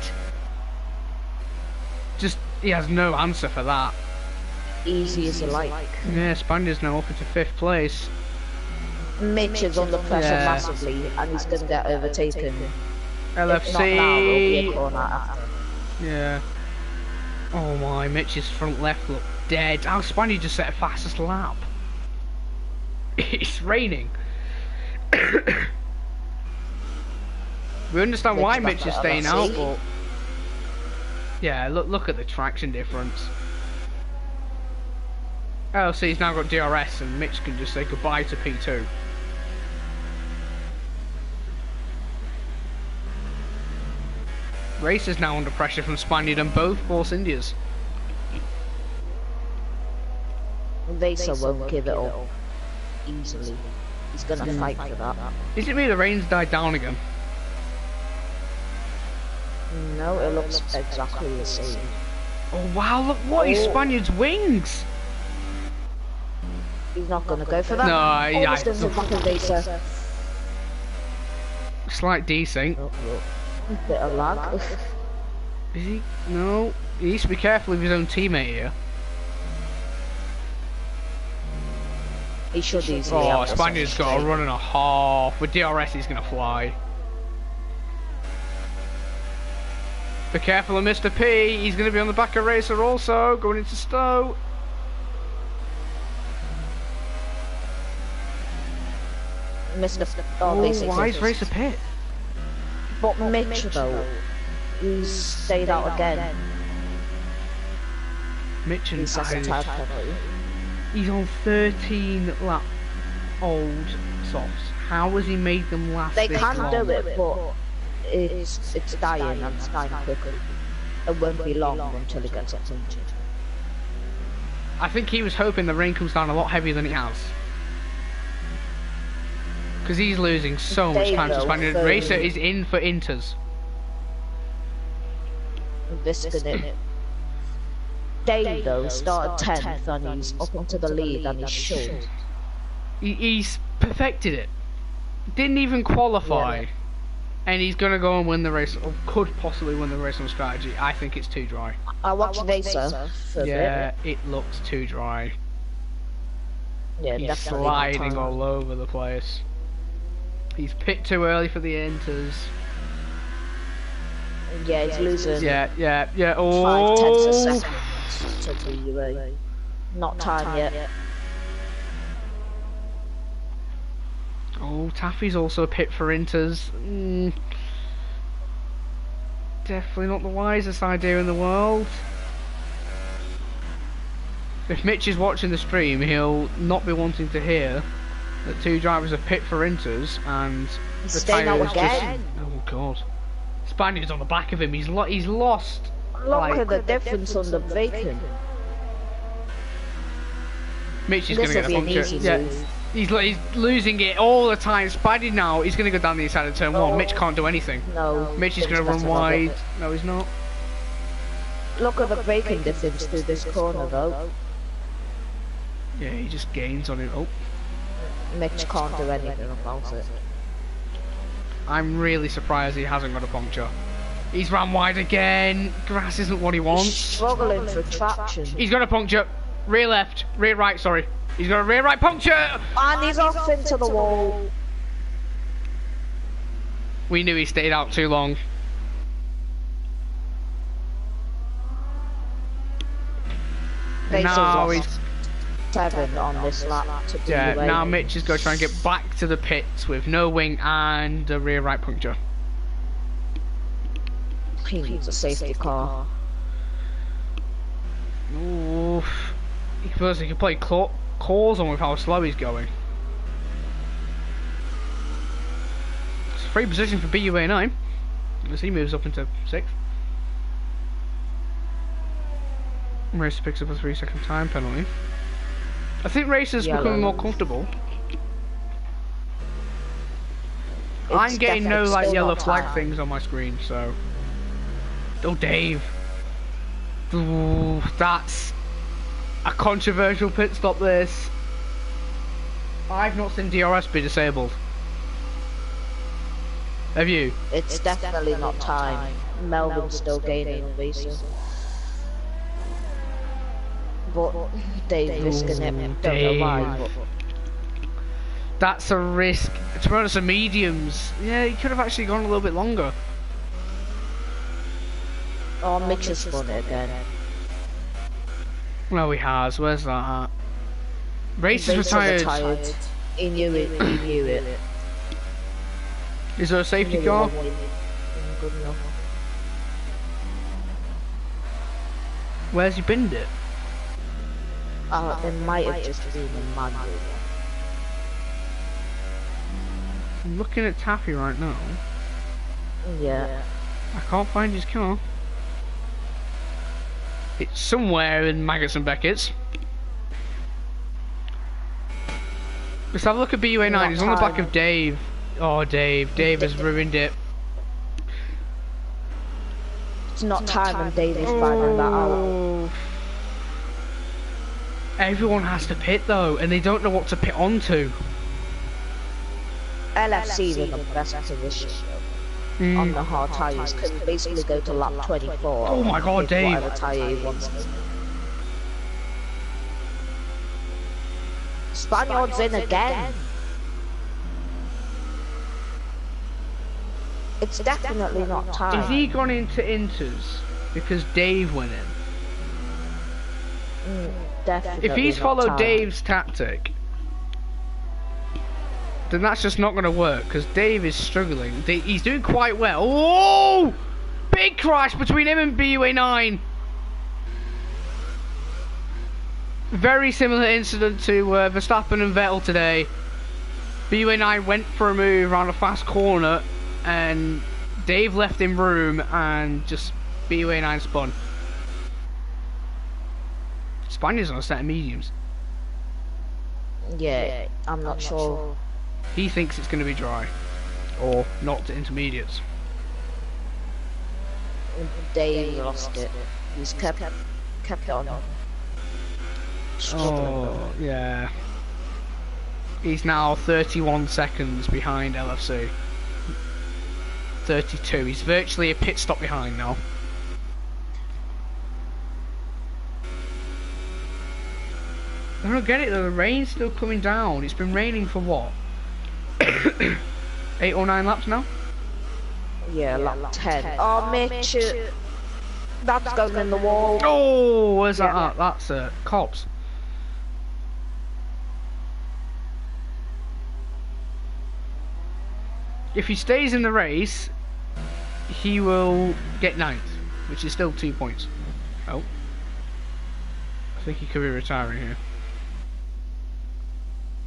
Just, he has no answer for that. Easy as you like. Yeah, Spaniard's now up into 5th place. Mitch is under pressure massively and he's going to get overtaken. LFC. If not now, there'll be a corner after. Yeah. Oh my, Mitch's front left look dead. How Spaniard just set a fastest lap? It's raining. We understand why Mitch is staying out, but yeah, look at the traction difference. LFC's now got DRS and Mitch can just say goodbye to P2. Race is now under pressure from Spaniard and both Force Indias. Vaser won't give it up easily. He's gonna fight for that. Is it me the rain's died down again? No, it looks exactly the same. Oh wow, look what is Spaniard's wings! He's not gonna go for that. No, yeah. Almost doesn't back of Vaser. Slight desync. Bit of lag. Is he? No. He needs to be careful of his own teammate here. He should easily. Oh, Spaniard's got a run and a half. With DRS, he's gonna fly. Be careful of Mr. P. He's gonna be on the back of Racer also, going into Stowe. Mr. Oh, why is Racer pit? But Mitch though, he's stayed out again. Mitch and He's he's on 13 lap old softs. How has he made them last They this can long? do it, but it's dying and it's dying quickly. It won't be long until it gets injured. I think he was hoping the rain comes down a lot heavier than it has. Because he's losing so much time to Spaniard. Racer is in for Inters. This is gonna... Dave though started 10th and he's up into the lead and he's should. He's perfected it. Didn't even qualify. Yeah. And he's going to go and win the race, or could possibly win the race on strategy. I think it's too dry. I watched Racer for a bit. It looks too dry. Yeah, He's definitely sliding all over the place. He's picked too early for the Inters. Yeah, he's losing. Yeah. 5 tenths a second to the UA. Not time yet. Oh, Taffy's also a pit for Inters. Definitely not the wisest idea in the world. If Mitch is watching the stream, he'll not be wanting to hear that 2 drivers are pit for Inters and the tyre is just... Oh god. Spaniard's on the back of him. He's lost. Look at the difference on the braking. Mitch is going to get a puncture. He's losing it all the time. Spidey now, he's going to go down the inside of turn 1. Mitch can't do anything. No. Mitch is going to run wide. No, he's not. Look at the braking difference through this corner though. Yeah, he just gains on it. Oh. Mitch can't do anything about it. I'm really surprised he hasn't got a puncture. He's ran wide again. Grass isn't what he wants. He's struggling for traction. He's got a puncture. Rear left. Rear right, sorry. He's got a rear right puncture! And he's off into the wall. We knew he stayed out too long. Now he's 7 on this lap to be now Mitch is going to try and get back to the pits with no wing and a rear right puncture. He needs a safety car. Oof. He feels he can play calls on with how slow he's going. It's a free position for BUA9 as he moves up into 6th. Racer picks up a 3-second time penalty. I think Racer's becoming more comfortable. I'm getting no like yellow flag things on my screen, so... Oh, Dave. Ooh, that's a controversial pit stop, this. I've not seen DRS be disabled. Have you? It's definitely not time. Melbourne's still gaining on Racer. But Dave's risking it. Don't know why, but... That's a risk. To be honest, the mediums. Yeah, he could have actually gone a little bit longer. Oh, Mitch has spun it again. No, he has. Where's that at? Racer's retired. He knew it. He knew it. Is there a safety car? Good enough. Where's he binned it? It might have just been a manual. I'm looking at Taffy right now. Yeah. I can't find his car. It's somewhere in Maggots and Beckett's. Let's have a look at BUA9. He's on the back of Dave. Oh, Dave. Dave has ruined it. It's not time and Dave is finding that out. Everyone has to pit though, and they don't know what to pit onto. LFC's in the best position on the hard tyres, can basically go to lap 24. Oh my god, Dave! Whatever tyre he wants. Spaniard's in again. It's definitely not time. Has he gone into Inters because Dave went in? Definitely if he's followed time. Dave's tactic, then that's just not going to work because Dave is struggling. He's doing quite well. Oh! Big crash between him and BUA9. Very similar incident to Verstappen and Vettel today. BUA9 went for a move around a fast corner, and Dave left him room, and just BUA9 spun. Spaniard's on a set of mediums. Yeah, I'm not sure. He thinks it's going to be dry, or not to intermediates. Dave lost it. He's kept on. Oh, yeah. He's now 31 seconds behind LFC. 32. He's virtually a pit stop behind now. I don't get it though, the rain's still coming down. It's been raining for what? 8 or 9 laps now? Yeah, lap 10. Oh, Mitch, that's going in the wall. Oh, where's that at? That's Cops. If he stays in the race, he will get 9th, which is still 2 points. Oh. I think he could be retiring here.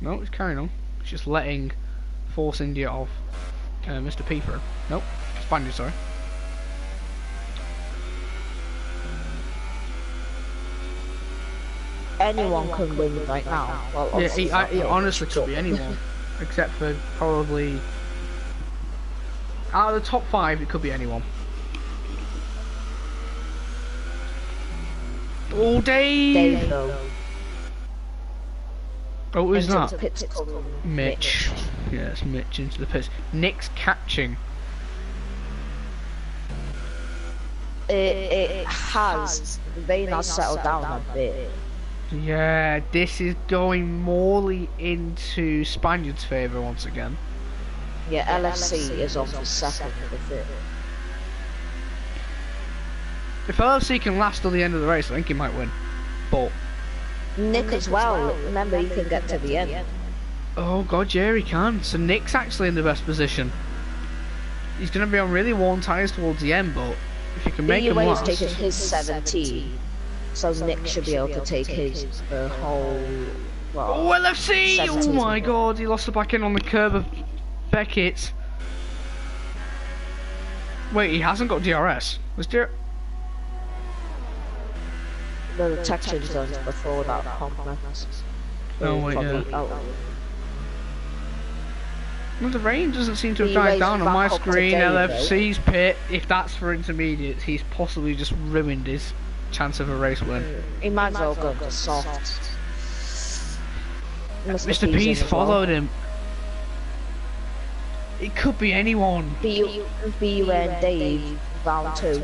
No, he's carrying on. He's just letting Force India off Mr. P for. Nope, Spaniard, sorry. Anyone can win right now. Well, yeah, he honestly could be anyone, except for probably out of the top 5, it could be anyone. All day. Dave, though. Oh, who's that? Mitch. Yes, Mitch into the pits. Nick's catching. It has. They now settled down a bit. Yeah, this is going morely into Spaniard's favour once again. Yeah, LFC is on for second with it. If LFC can last till the end of the race, I think he might win. But Nick as well, remember he can get to the end. oh god, yeah, he can. So Nick's actually in the best position. He's going to be on really worn tyres towards the end, but if you can make him BUA is last... taking his 17, so Nick should be able to take his the whole... Well, oh, LFC! Oh my god, he lost the back end on the curb of Beckett. Wait, he hasn't got DRS. Was there... the detection zones before that complex. Oh wait, yeah. Well, the rain doesn't seem to have died down on my screen. LFC's pit. If that's for intermediates, he's possibly just ruined his chance of a race win. He might as well go to soft. Mr. P's followed him. It could be anyone. BUA and Dave, round 2.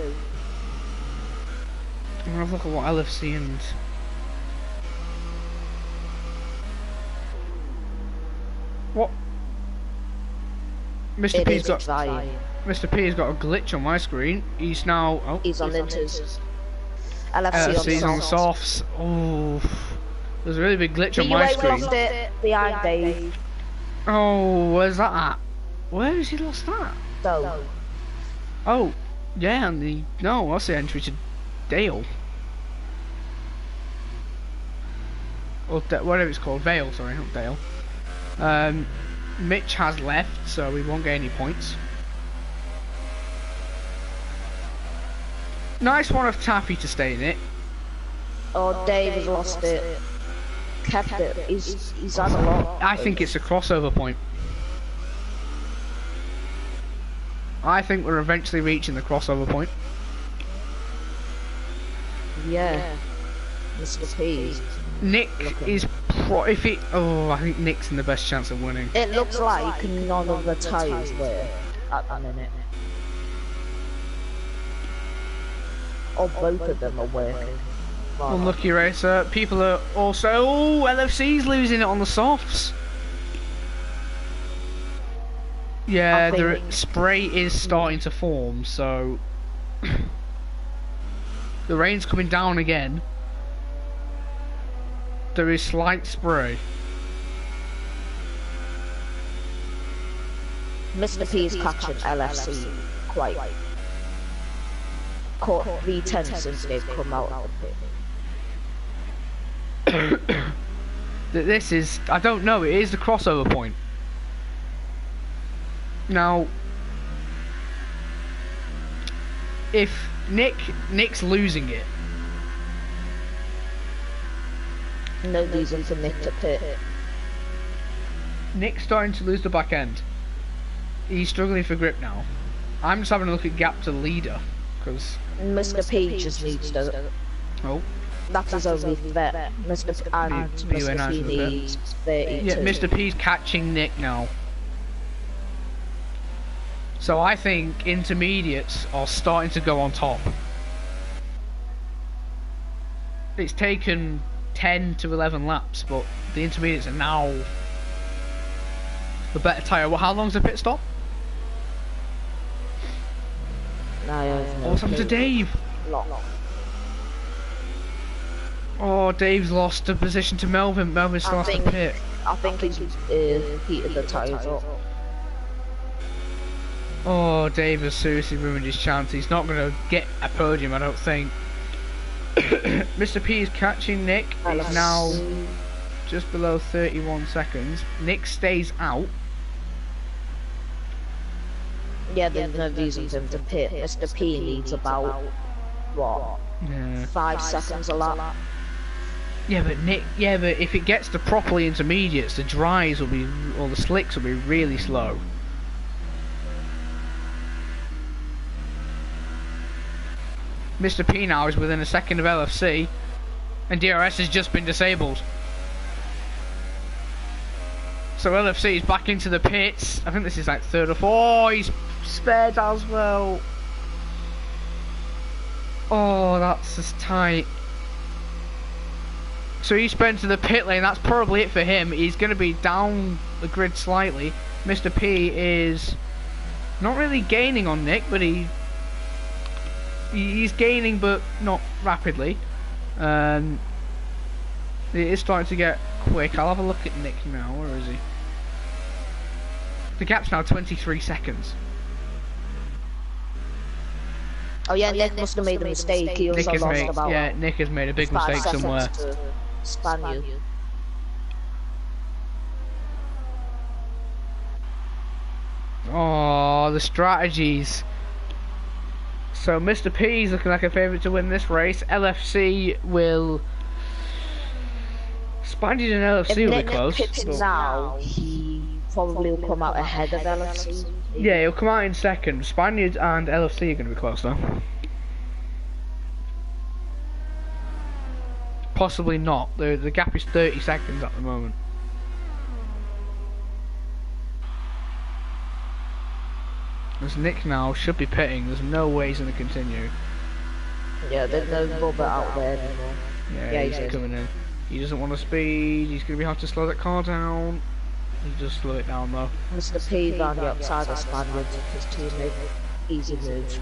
I'm gonna look at what LFC and... What? Mr. P's got... Mr. P's got a glitch on my screen. He's now... Oh. He's on inters. LFC's on softs. Oh. There's a really big glitch on my screen. Lost it behind Dave. Oh, where's that at? Where has he lost that? So. Oh, yeah, and the... No, what's the entry to Dale? Or whatever it's called. Vale, sorry, not Dale. Mitch has left, so we won't get any points. Nice one of Taffy to stay in it. Oh, Dave has lost it. Kept it. He's had a lot. I think it's a crossover point. I think we're eventually reaching the crossover point. Yeah. Mr. P. Nick is I think Nick's in the best chance of winning. It looks like none of the tyres were at the minute. Or both of them are working. Unlucky racer. People are also... Oh, LFC's losing it on the softs. Yeah, the spray is starting to form, so... the rain's coming down again. There is slight spray. Mr. P is catching LFC quite. Caught 310 since they've come out of the pit. This is... I don't know, it is the crossover point. Now, if Nick's losing it, no reason for Nick to pit. Nick's starting to lose the back end. He's struggling for grip now. I'm just having a look at gap to leader, because Mr. P just needs to. oh, That's his only threat. Mr. P and Mr. P needs 32. yeah, Mr. P's catching Nick now. So I think intermediates are starting to go on top. It's taken 10 to 11 laps, but the intermediates are now the better tyre. Well, how long's the pit stop? I have no What's happened to Dave? Lock. Oh, Dave's lost a position to Melvin. Melvin's lost the pit. I think he's heated the tyres up. Oh, Dave has seriously ruined his chance. He's not going to get a podium, I don't think. Mr. P is catching Nick. It's now just below 31 seconds. Nick stays out. Yeah, there's no reason for him to pit. Mr. P needs about, what, Yeah. 5 seconds a lap. Yeah, but if it gets to properly intermediates, the dries will be, or the slicks will be really slow. Mr. P now is within a second of LFC, and DRS has just been disabled. So LFC is back into the pits. I think this is like third or fourth. Oh, he's spared as well. Oh, that's just tight. So he's spent to the pit lane. That's probably it for him. He's going to be down the grid slightly. Mr. P is not really gaining on Nick, but he's gaining, but not rapidly. It is starting to get quick. I'll have a look at Nick now. Where is he? The gap's now 23 seconds. Oh yeah, Nick must have made a mistake. He also lost about Nick has made a big mistake somewhere. To Spaniard. Oh, the strategies. So Mr. P is looking like a favourite to win this race. LFC will. Spaniard and LFC will be close. If Nick pits now, he probably will come out ahead of LFC. Yeah, he'll come out in second. Spaniard and LFC are going to be close though. Possibly not. The gap is 30 seconds at the moment. As Nick now should be pitting. There's no way he's going to continue. Yeah, there's no rubber out there anymore. Yeah, he's coming in. He doesn't want to speed. He's going to have to slow that car down. He'll just slow it down though. Mr. P down the outside of Spaniard. His teammate. Easy move.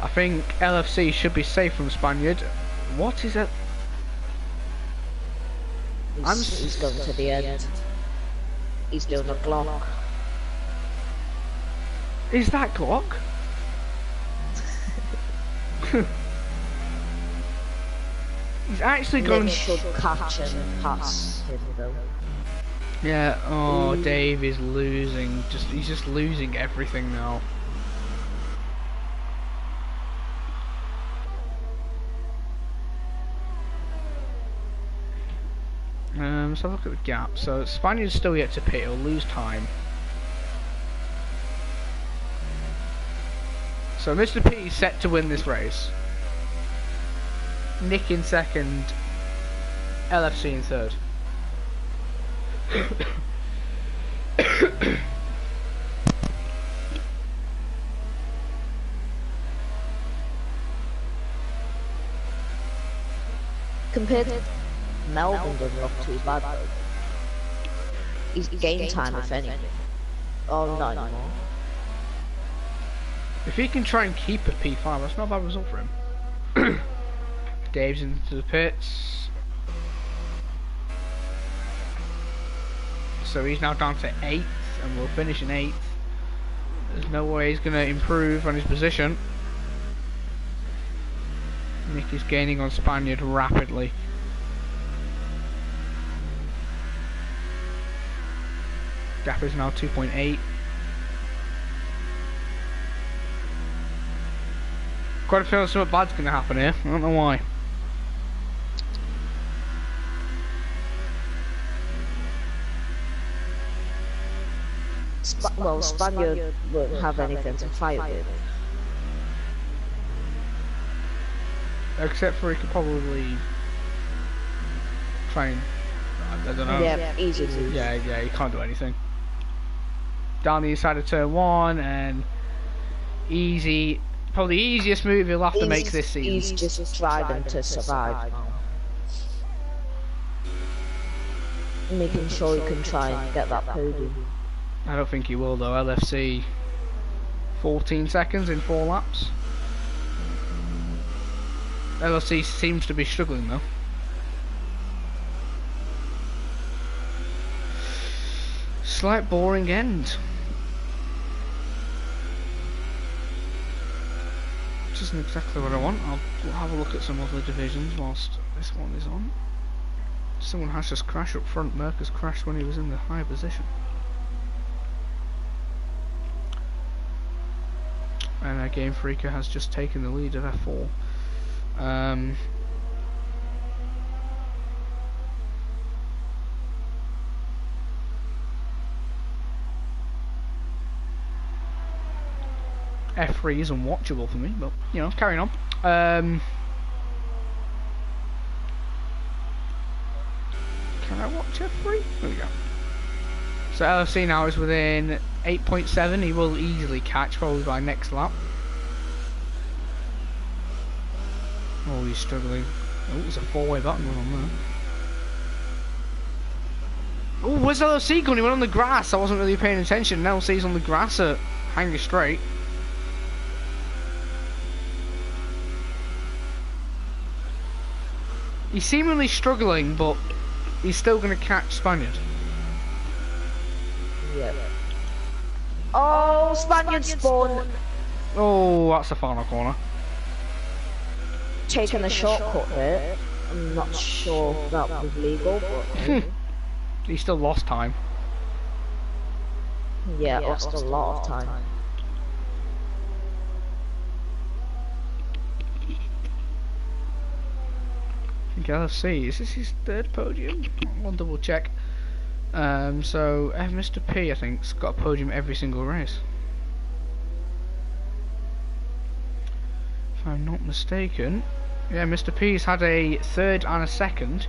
I think LFC should be safe from Spaniard. What is it? He's going to the end. He's doing a Glock. Is that Glock? He's actually going. Nick should catch and pass him though. Yeah. Oh, Dave is losing. He's just losing everything now. Let's have a look at the gap. So Spaniard's still yet to pit. He'll lose time. So Mr. P is set to win this race. Nick in second. LFC in third. Compared to Melbourne doesn't look too bad though. He's gained time if anything. Oh, not anymore. If he can try and keep a P5, that's not a bad result for him. Dave's into the pits. So he's now down to 8th and will finish in 8th. There's no way he's going to improve on his position. Nick is gaining on Spaniard rapidly. Gap is now 2.8. Got a feeling something bad's going to happen here. I don't know why. Well, Spaniard won't have anything to fight with. Except for he could probably try and, I don't know. Yeah, easily. Yeah, he can't do anything. Down the inside of turn 1 and easy. Probably the easiest move he'll have to make this season. He's just driving to survive now. Making sure he can try and get that podium. I don't think he will though. LFC 14 seconds in 4 laps. LFC seems to be struggling though. Slight boring end. Which isn't exactly what I want. I'll have a look at some other divisions whilst this one is on. Someone has just crashed up front. Merck's crashed when he was in the high position. And Game Freaker has just taken the lead of F4. F3 is unwatchable for me, but you know, carrying on. Can I watch F3? There we go. So LFC now is within 8.7. He will easily catch, probably by next lap. Oh, he's struggling. Oh, there's a 4-way button going on there. Oh, where's LFC going? He went on the grass. I wasn't really paying attention. LFC's on the grass at Hanger Straight. He's seemingly struggling, but he's still going to catch Spaniard. Yeah. Oh, Spaniard spawn. Oh, that's the final corner. Taking a shortcut there. I'm not sure that was legal, but he still lost time. Yeah, lost a lot of time. I think LFC, is this his 3rd podium? I'll double check. So Mr. P, I think, has got a podium every single race. If I'm not mistaken. Yeah, Mr. P's had a 3rd and a 2nd.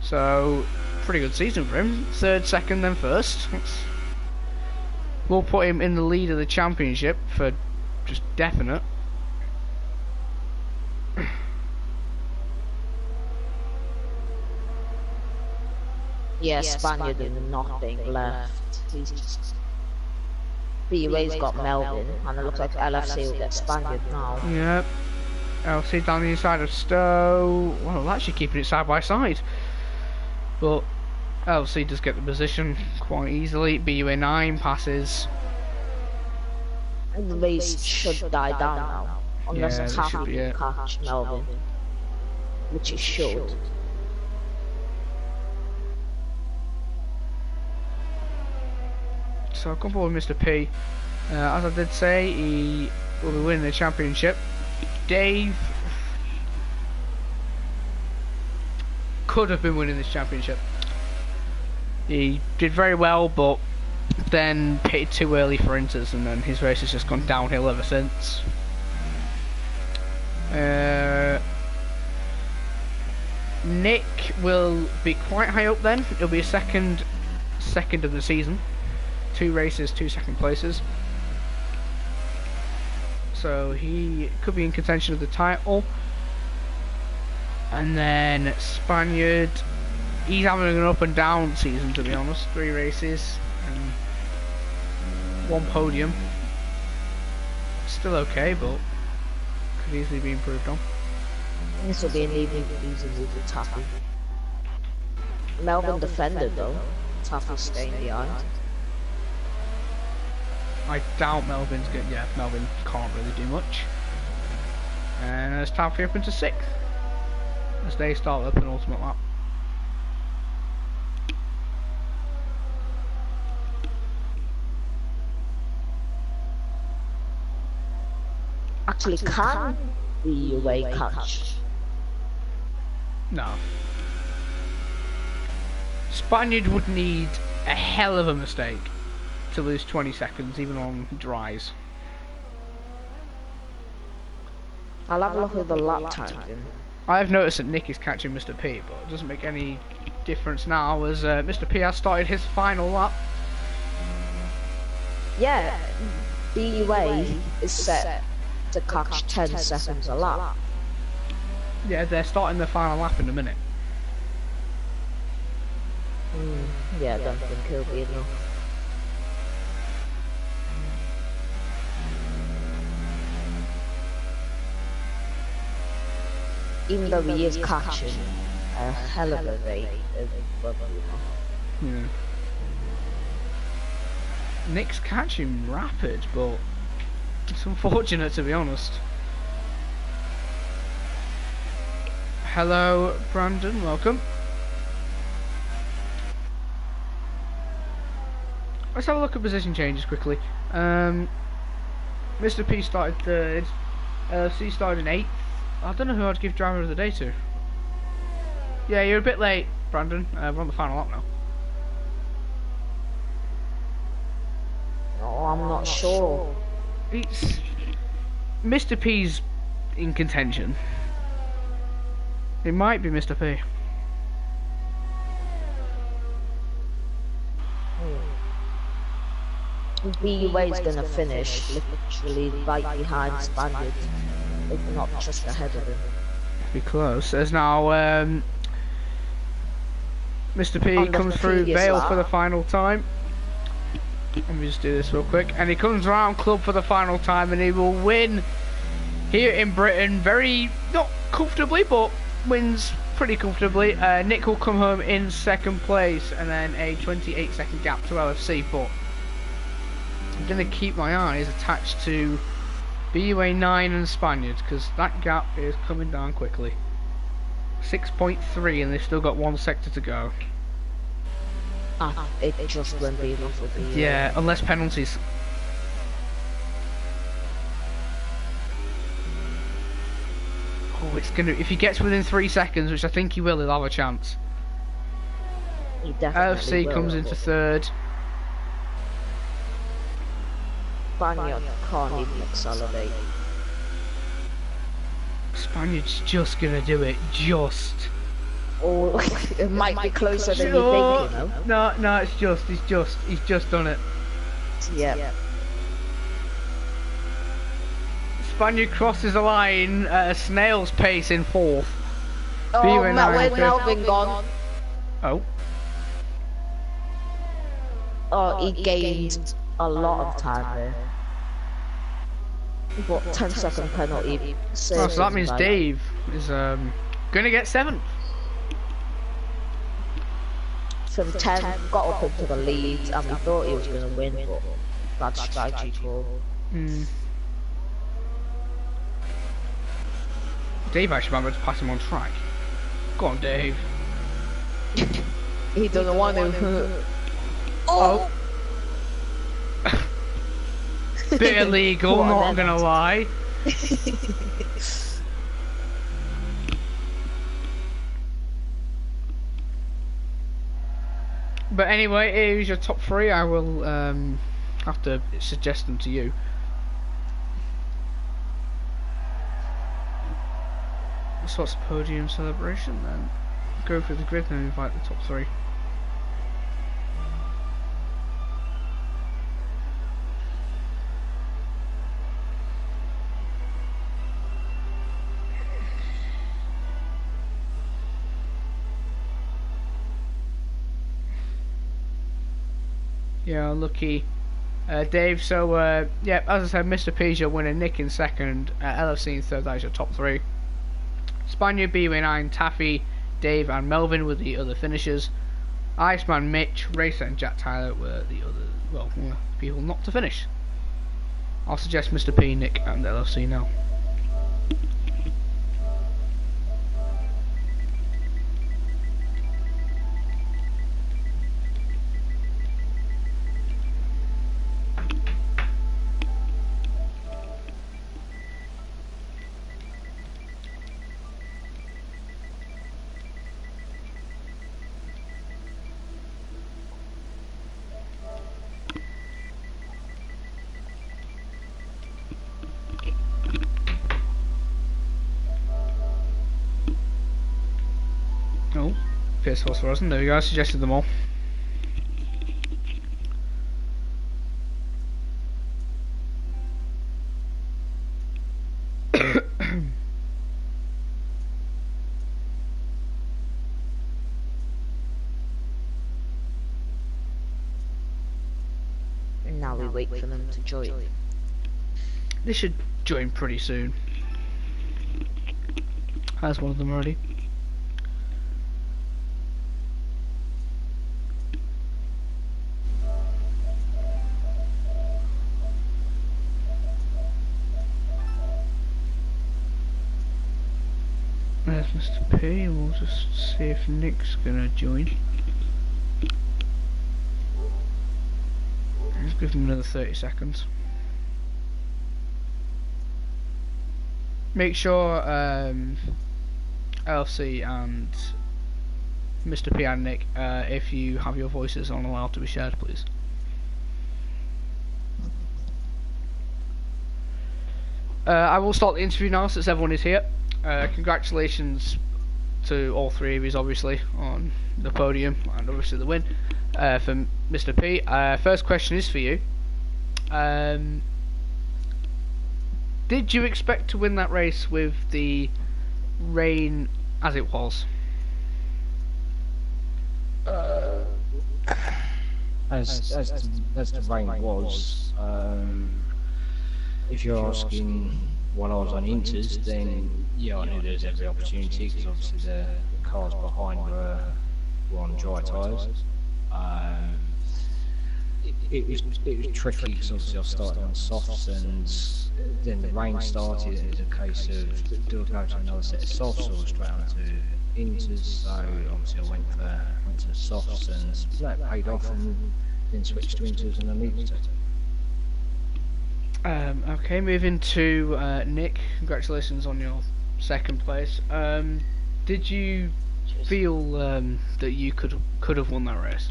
So, pretty good season for him. 3rd, 2nd, then 1st. We'll put him in the lead of the championship for just definite. Yeah, Spaniard and nothing left. He's just... BUA's got Melvin, and it looks like LFC will get Spaniard now. Yep. LFC down the inside of Stowe. Well, actually keeping it side by side. But LFC does get the position quite easily. BUA 9 passes. And the race should die down now. Unless it's happy to catch Melvin. Which it should. So I'll come forward with Mr. P. As I did say, he will be winning the championship. Dave could have been winning this championship. He did very well, but then pitted too early for Inters, and then his race has just gone downhill ever since. Nick will be quite high up then. It'll be a second of the season. 2 races, 2 second places. So he could be in contention of the title. And then Spaniard, he's having an up and down season, to be honest. 3 races and 1 podium. Still okay, but could easily be improved on. This will be an even easy move with Taffy. Melvin defended though. Taffy's staying behind. I doubt Melvin's good. Yeah, Melvin can't really do much. And there's Taffy up into 6th as they start the penultimate lap. actually can be away catch. No. Spaniard would need a hell of a mistake to lose 20 seconds, even on dries. I'll have a look at the lap time. I've noticed that Nick is catching Mr. P, but it doesn't make any difference now as Mr. P has started his final lap. Yeah, BUA is set to catch 10 seconds a lap. Yeah, they're starting their final lap in a minute. Yeah, I don't think he'll be enough. Even though he is catching a hell of a rate of Yeah. Nick's catching rapid, but it's unfortunate to be honest. Hello, Brandon, welcome. Let's have a look at position changes quickly. Mr. P started third, LFC started in 8th. I don't know who I'd give driver of the day to. Yeah, you're a bit late, Brandon. We're on the final lap now. Oh, I'm not sure. It's Mr. P's in contention. It might be Mr. P. BUA is going to finish literally right behind Spaniard, if not just ahead of him. Be close. As now Mr. P comes through Vale for the final time. Let me just do this real quick. And he comes around Club for the final time, and he will win here in Britain very, not comfortably, but wins pretty comfortably. Nick will come home in 2nd place, and then a 28-second gap to LFC, but I'm going to keep my eyes attached to BUA 9 and Spaniards, because that gap is coming down quickly. 6.3, and they've still got 1 sector to go. It just won't be enough with the... Yeah, unless penalties. Oh, it's gonna. If he gets within 3 seconds, which I think he will, he'll have a chance. He definitely LFC will, comes into 3rd. Spaniard can't even accelerate. Spaniard's just gonna do it, just. Or it might be closer than you think, you know? No, he's just done it. Yeah. Spaniard crosses the line at a snail's pace in 4th. Oh, Melvin gone. Oh. Oh, he gained a lot of time there. What, 10-second penalty. Oh, so that means Dave is gonna get 7th. From 10, got up into the lead, and we thought he was going to win, but bad strategy call. Dave actually might be able to pass him on track. Go on, Dave. He doesn't want to. Oh! Bit illegal, not gonna lie. But anyway, here's your top 3. I will have to suggest them to you. So what's the podium celebration then? Go through the grid and invite the top 3. Yeah, lucky Dave. So yeah, as I said, Mr. P's your winner, Nick in 2nd, LFC in 3rd. That's your top 3. Spaniard, BUA 9, Taffy, Dave and Melvin were the other finishers. Iceman, Mitch, Racer and Jack Tyler were the other, people not to finish. I'll suggest Mr. P, Nick and LFC now. pit stops for us, and there we go, I suggested them all. And now we wait for them to join. They should join pretty soon. Has one of them already. There's Mr. P, and we'll just see if Nick's gonna join. Let's give him another 30 seconds. Make sure LC and Mr. P and Nick, if you have your voices on, allowed to be shared, please. I will start the interview now since everyone is here. Congratulations to all three of you, obviously, on the podium and obviously the win for Mr. P. First question is for you. Did you expect to win that race with the rain as it was? As the rain was, if you're asking while I was on Inters, then yeah, I knew there was every opportunity because obviously the cars behind were on dry tyres. It was tricky because obviously I started on softs and then the rain started. It was a case of do I go to another set of softs or straight on to Inters. So obviously I went to softs and that paid off, and then switched to Inters and I needed to. Okay, moving to Nick. Congratulations on your second place. Did you feel that you could have won that race?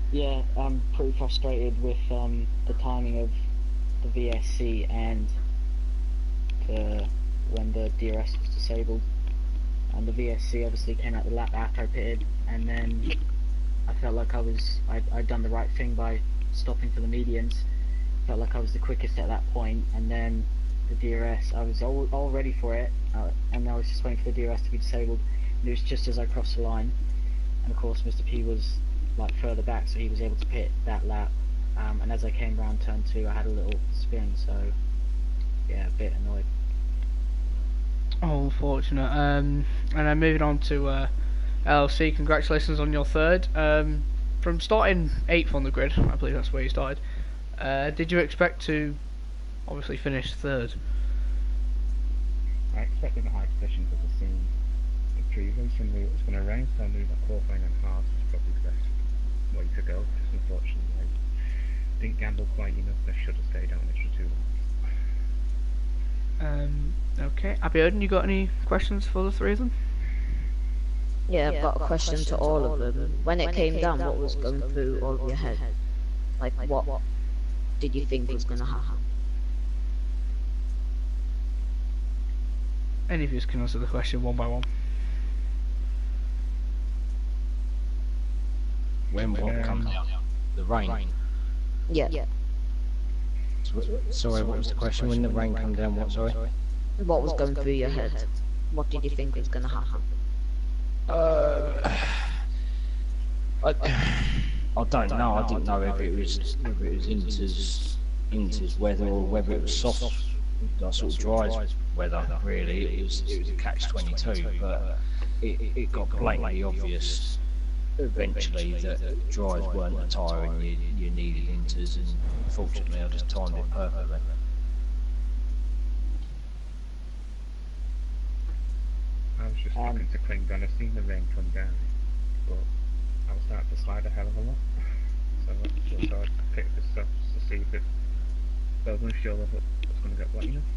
Yeah, I'm pretty frustrated with the timing of the VSC and when the DRS was disabled. And the VSC obviously came out the lap after I pitted, and then I felt like I'd done the right thing by stopping for the medians. Felt like I was the quickest at that point, and then the DRS, I was all ready for it, and I was just waiting for the DRS to be disabled, and it was just as I crossed the line. And of course Mr. P was like further back, so he was able to pit that lap, and as I came round turn 2 I had a little spin, so yeah, a bit annoyed. Oh, unfortunate. And then moving on to LLC, congratulations on your third. From starting 8th on the grid, I believe that's where you started, did you expect to obviously finish third? I expected a high position because I've seen the previous and knew it was going to rain, so I knew that qualifying and halves was probably the best way to go. Just unfortunately I didn't gamble quite enough, and I should have stayed out an extra 2 laps. Okay, Abby Odin, you got any questions for the three of them? Yeah, I've got a question to all of them. When it came down, what was going through all of your head? Like, what did you think was going to happen? Any of you can answer the question one by one. When what comes down? The rain. Yeah. Sorry, what was the question? When the rain come down, what, sorry? What was going through your head? What did you think was going to happen? I don't know. I didn't know if it was Inter's weather or whether it was soft, like sort of dry weather. Really, it was a catch-22, but it got blatantly obvious eventually that dries weren't the tyre and you needed Inter's, and fortunately I just timed it perfectly. I was just looking to cling down. I've seen the rain come down, but I was starting to slide a hell of a lot. So I thought I'd pick this up to see if I wasn't sure if it was going to get wet enough.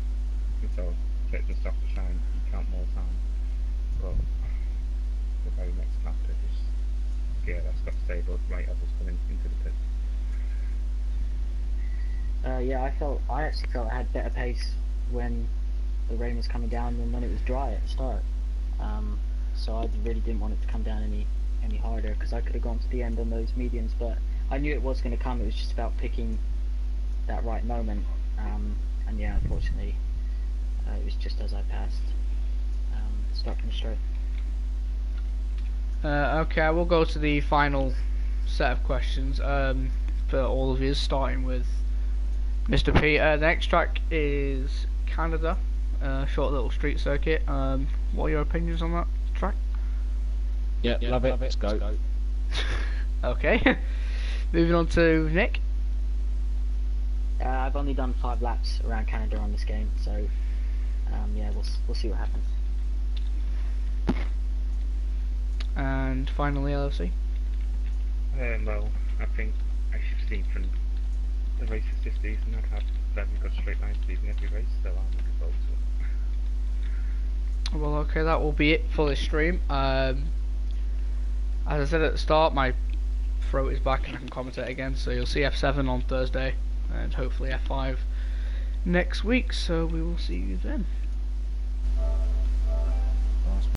And so I picked the stuff to try and count more time. But the very next lap, that's got disabled right as I was coming into the pit. Yeah, I actually felt I had better pace when the rain was coming down than when it was dry at the start. so I really didn't want it to come down any harder, because I could have gone to the end on those mediums, but I knew it was going to come. It was just about picking that right moment, and yeah, unfortunately, it was just as I passed, start from the straight. Okay, we'll go to the final set of questions for all of you, starting with Mr. P. The next track is Canada, short little street circuit. What are your opinions on that track? Yeah, love it. Let's go. Okay. Moving on to Nick. I've only done 5 laps around Canada on this game, so yeah, we'll see what happens. And finally, LFC. Well, I think as you've seen from the races this season, I've had very good straight line speed in every race, so I'm looking forward to it. Well, okay, that will be it for this stream. As I said at the start, my throat is back and I can commentate again, so you'll see F7 on Thursday and hopefully F5 next week, so we will see you then.